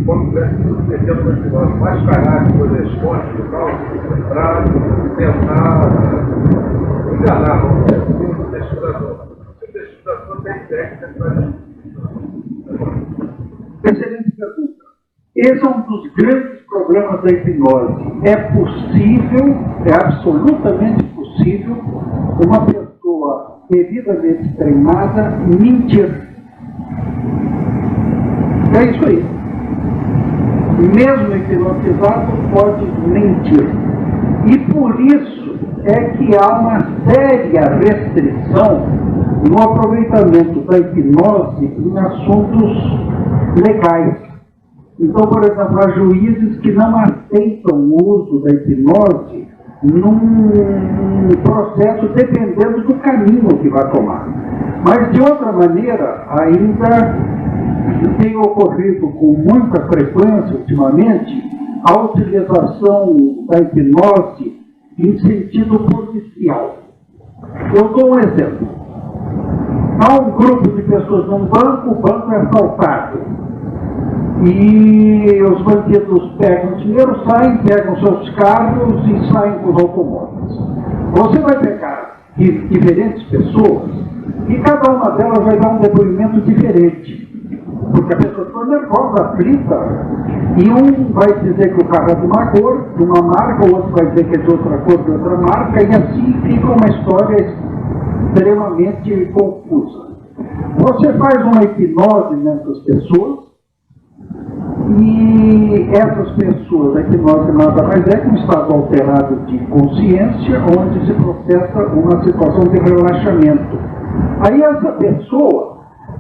quando tivesse tudo perdendo no episódio, mascarar as coisas respostas e tal, para tentar enganar o testador. O testador tem técnica para. Excelente pergunta. Esse é um dos grandes problemas da hipnose. É possível, é absolutamente possível, uma pessoa devidamente treinada mentir. É isso aí. Mesmo hipnotizado pode mentir. E por isso é que há uma séria restrição no aproveitamento da hipnose em assuntos legais. Então, por exemplo, há juízes que não aceitam o uso da hipnose num processo dependendo do caminho que vai tomar. Mas, de outra maneira, ainda tem ocorrido com muita frequência, ultimamente, a utilização da hipnose em sentido policial. Eu dou um exemplo. Há um grupo de pessoas num banco, o banco é assaltado. E os bandidos pegam o dinheiro, saem, pegam seus carros e saem com os automóveis. Você vai pegar diferentes pessoas e cada uma delas vai dar um depoimento diferente. Porque a pessoa está nervosa, aflita, e um vai dizer que o carro é de uma cor, de uma marca, o outro vai dizer que é de outra cor, de outra marca, e assim fica uma história extremamente confusa. Você faz uma hipnose nessas pessoas, e essas pessoas, a hipnose nada mais é que um estado alterado de consciência, onde se processa uma situação de relaxamento. Aí essa pessoa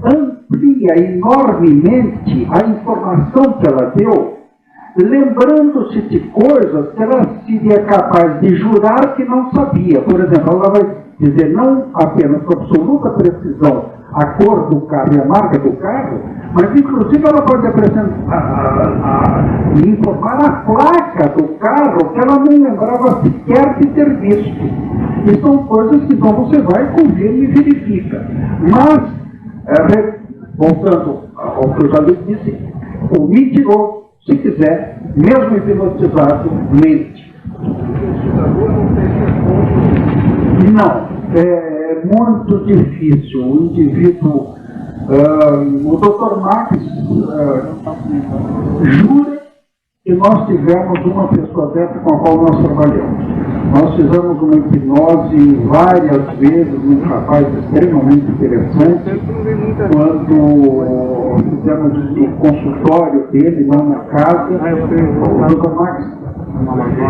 amplia enormemente a informação que ela deu, lembrando-se de coisas que ela seria capaz de jurar que não sabia. Por exemplo, ela vai dizer não apenas com absoluta precisão a cor do carro e a marca do carro, mas inclusive ela pode informar a placa do carro que ela não lembrava sequer de ter visto. E são coisas que então você vai, confirma e verifica. Mas voltando ao que eu já lhe disse, o mentiroso, se quiser, mesmo hipnotizado, mente. Não, é muito difícil. O indivíduo, o Dr. Max jura que nós tivemos uma pessoa dessa com a qual nós trabalhamos. Nós fizemos uma hipnose várias vezes num rapaz extremamente interessante, quando fizemos o consultório dele lá na casa, o Dr. Max,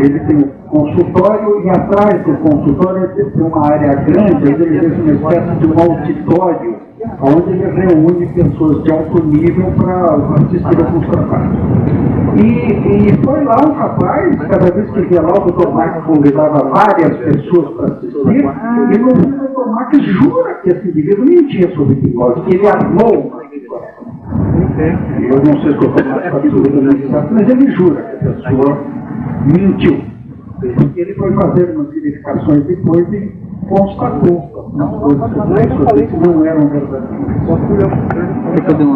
ele tem um consultório e atrás do consultório tem uma área grande, onde ele fez uma espécie de um auditório, onde ele reúne pessoas de alto nível para assistir alguns trabalhos. E foi lá um rapaz, cada vez que via lá o Dr. Max convidava várias pessoas para assistir, e no fim o Dr. Max jura que esse indivíduo mentia sobre hipnose, que ele armou uma situação. Eu não sei se o Dr. Max absolutamente sabe, mas ele jura que a pessoa mentiu. Porque ele foi fazer umas verificações depois e constatou coisas que não eram verdadeiras.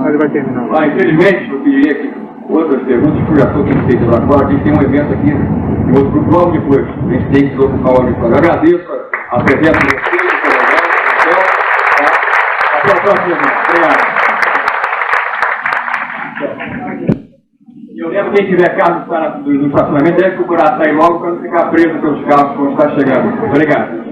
Ele vai terminar. Infelizmente, eu queria que outras perguntas que já foram feitas agora, a gente tem um evento aqui em outro grupo logo depois. A gente tem que ocupar o auditório. Eu agradeço a presença de vocês, até a próxima. Obrigado. Eu lembro que quem tiver carro no estacionamento deve procurar sair logo para não ficar preso pelos carros quando está chegando. Obrigado.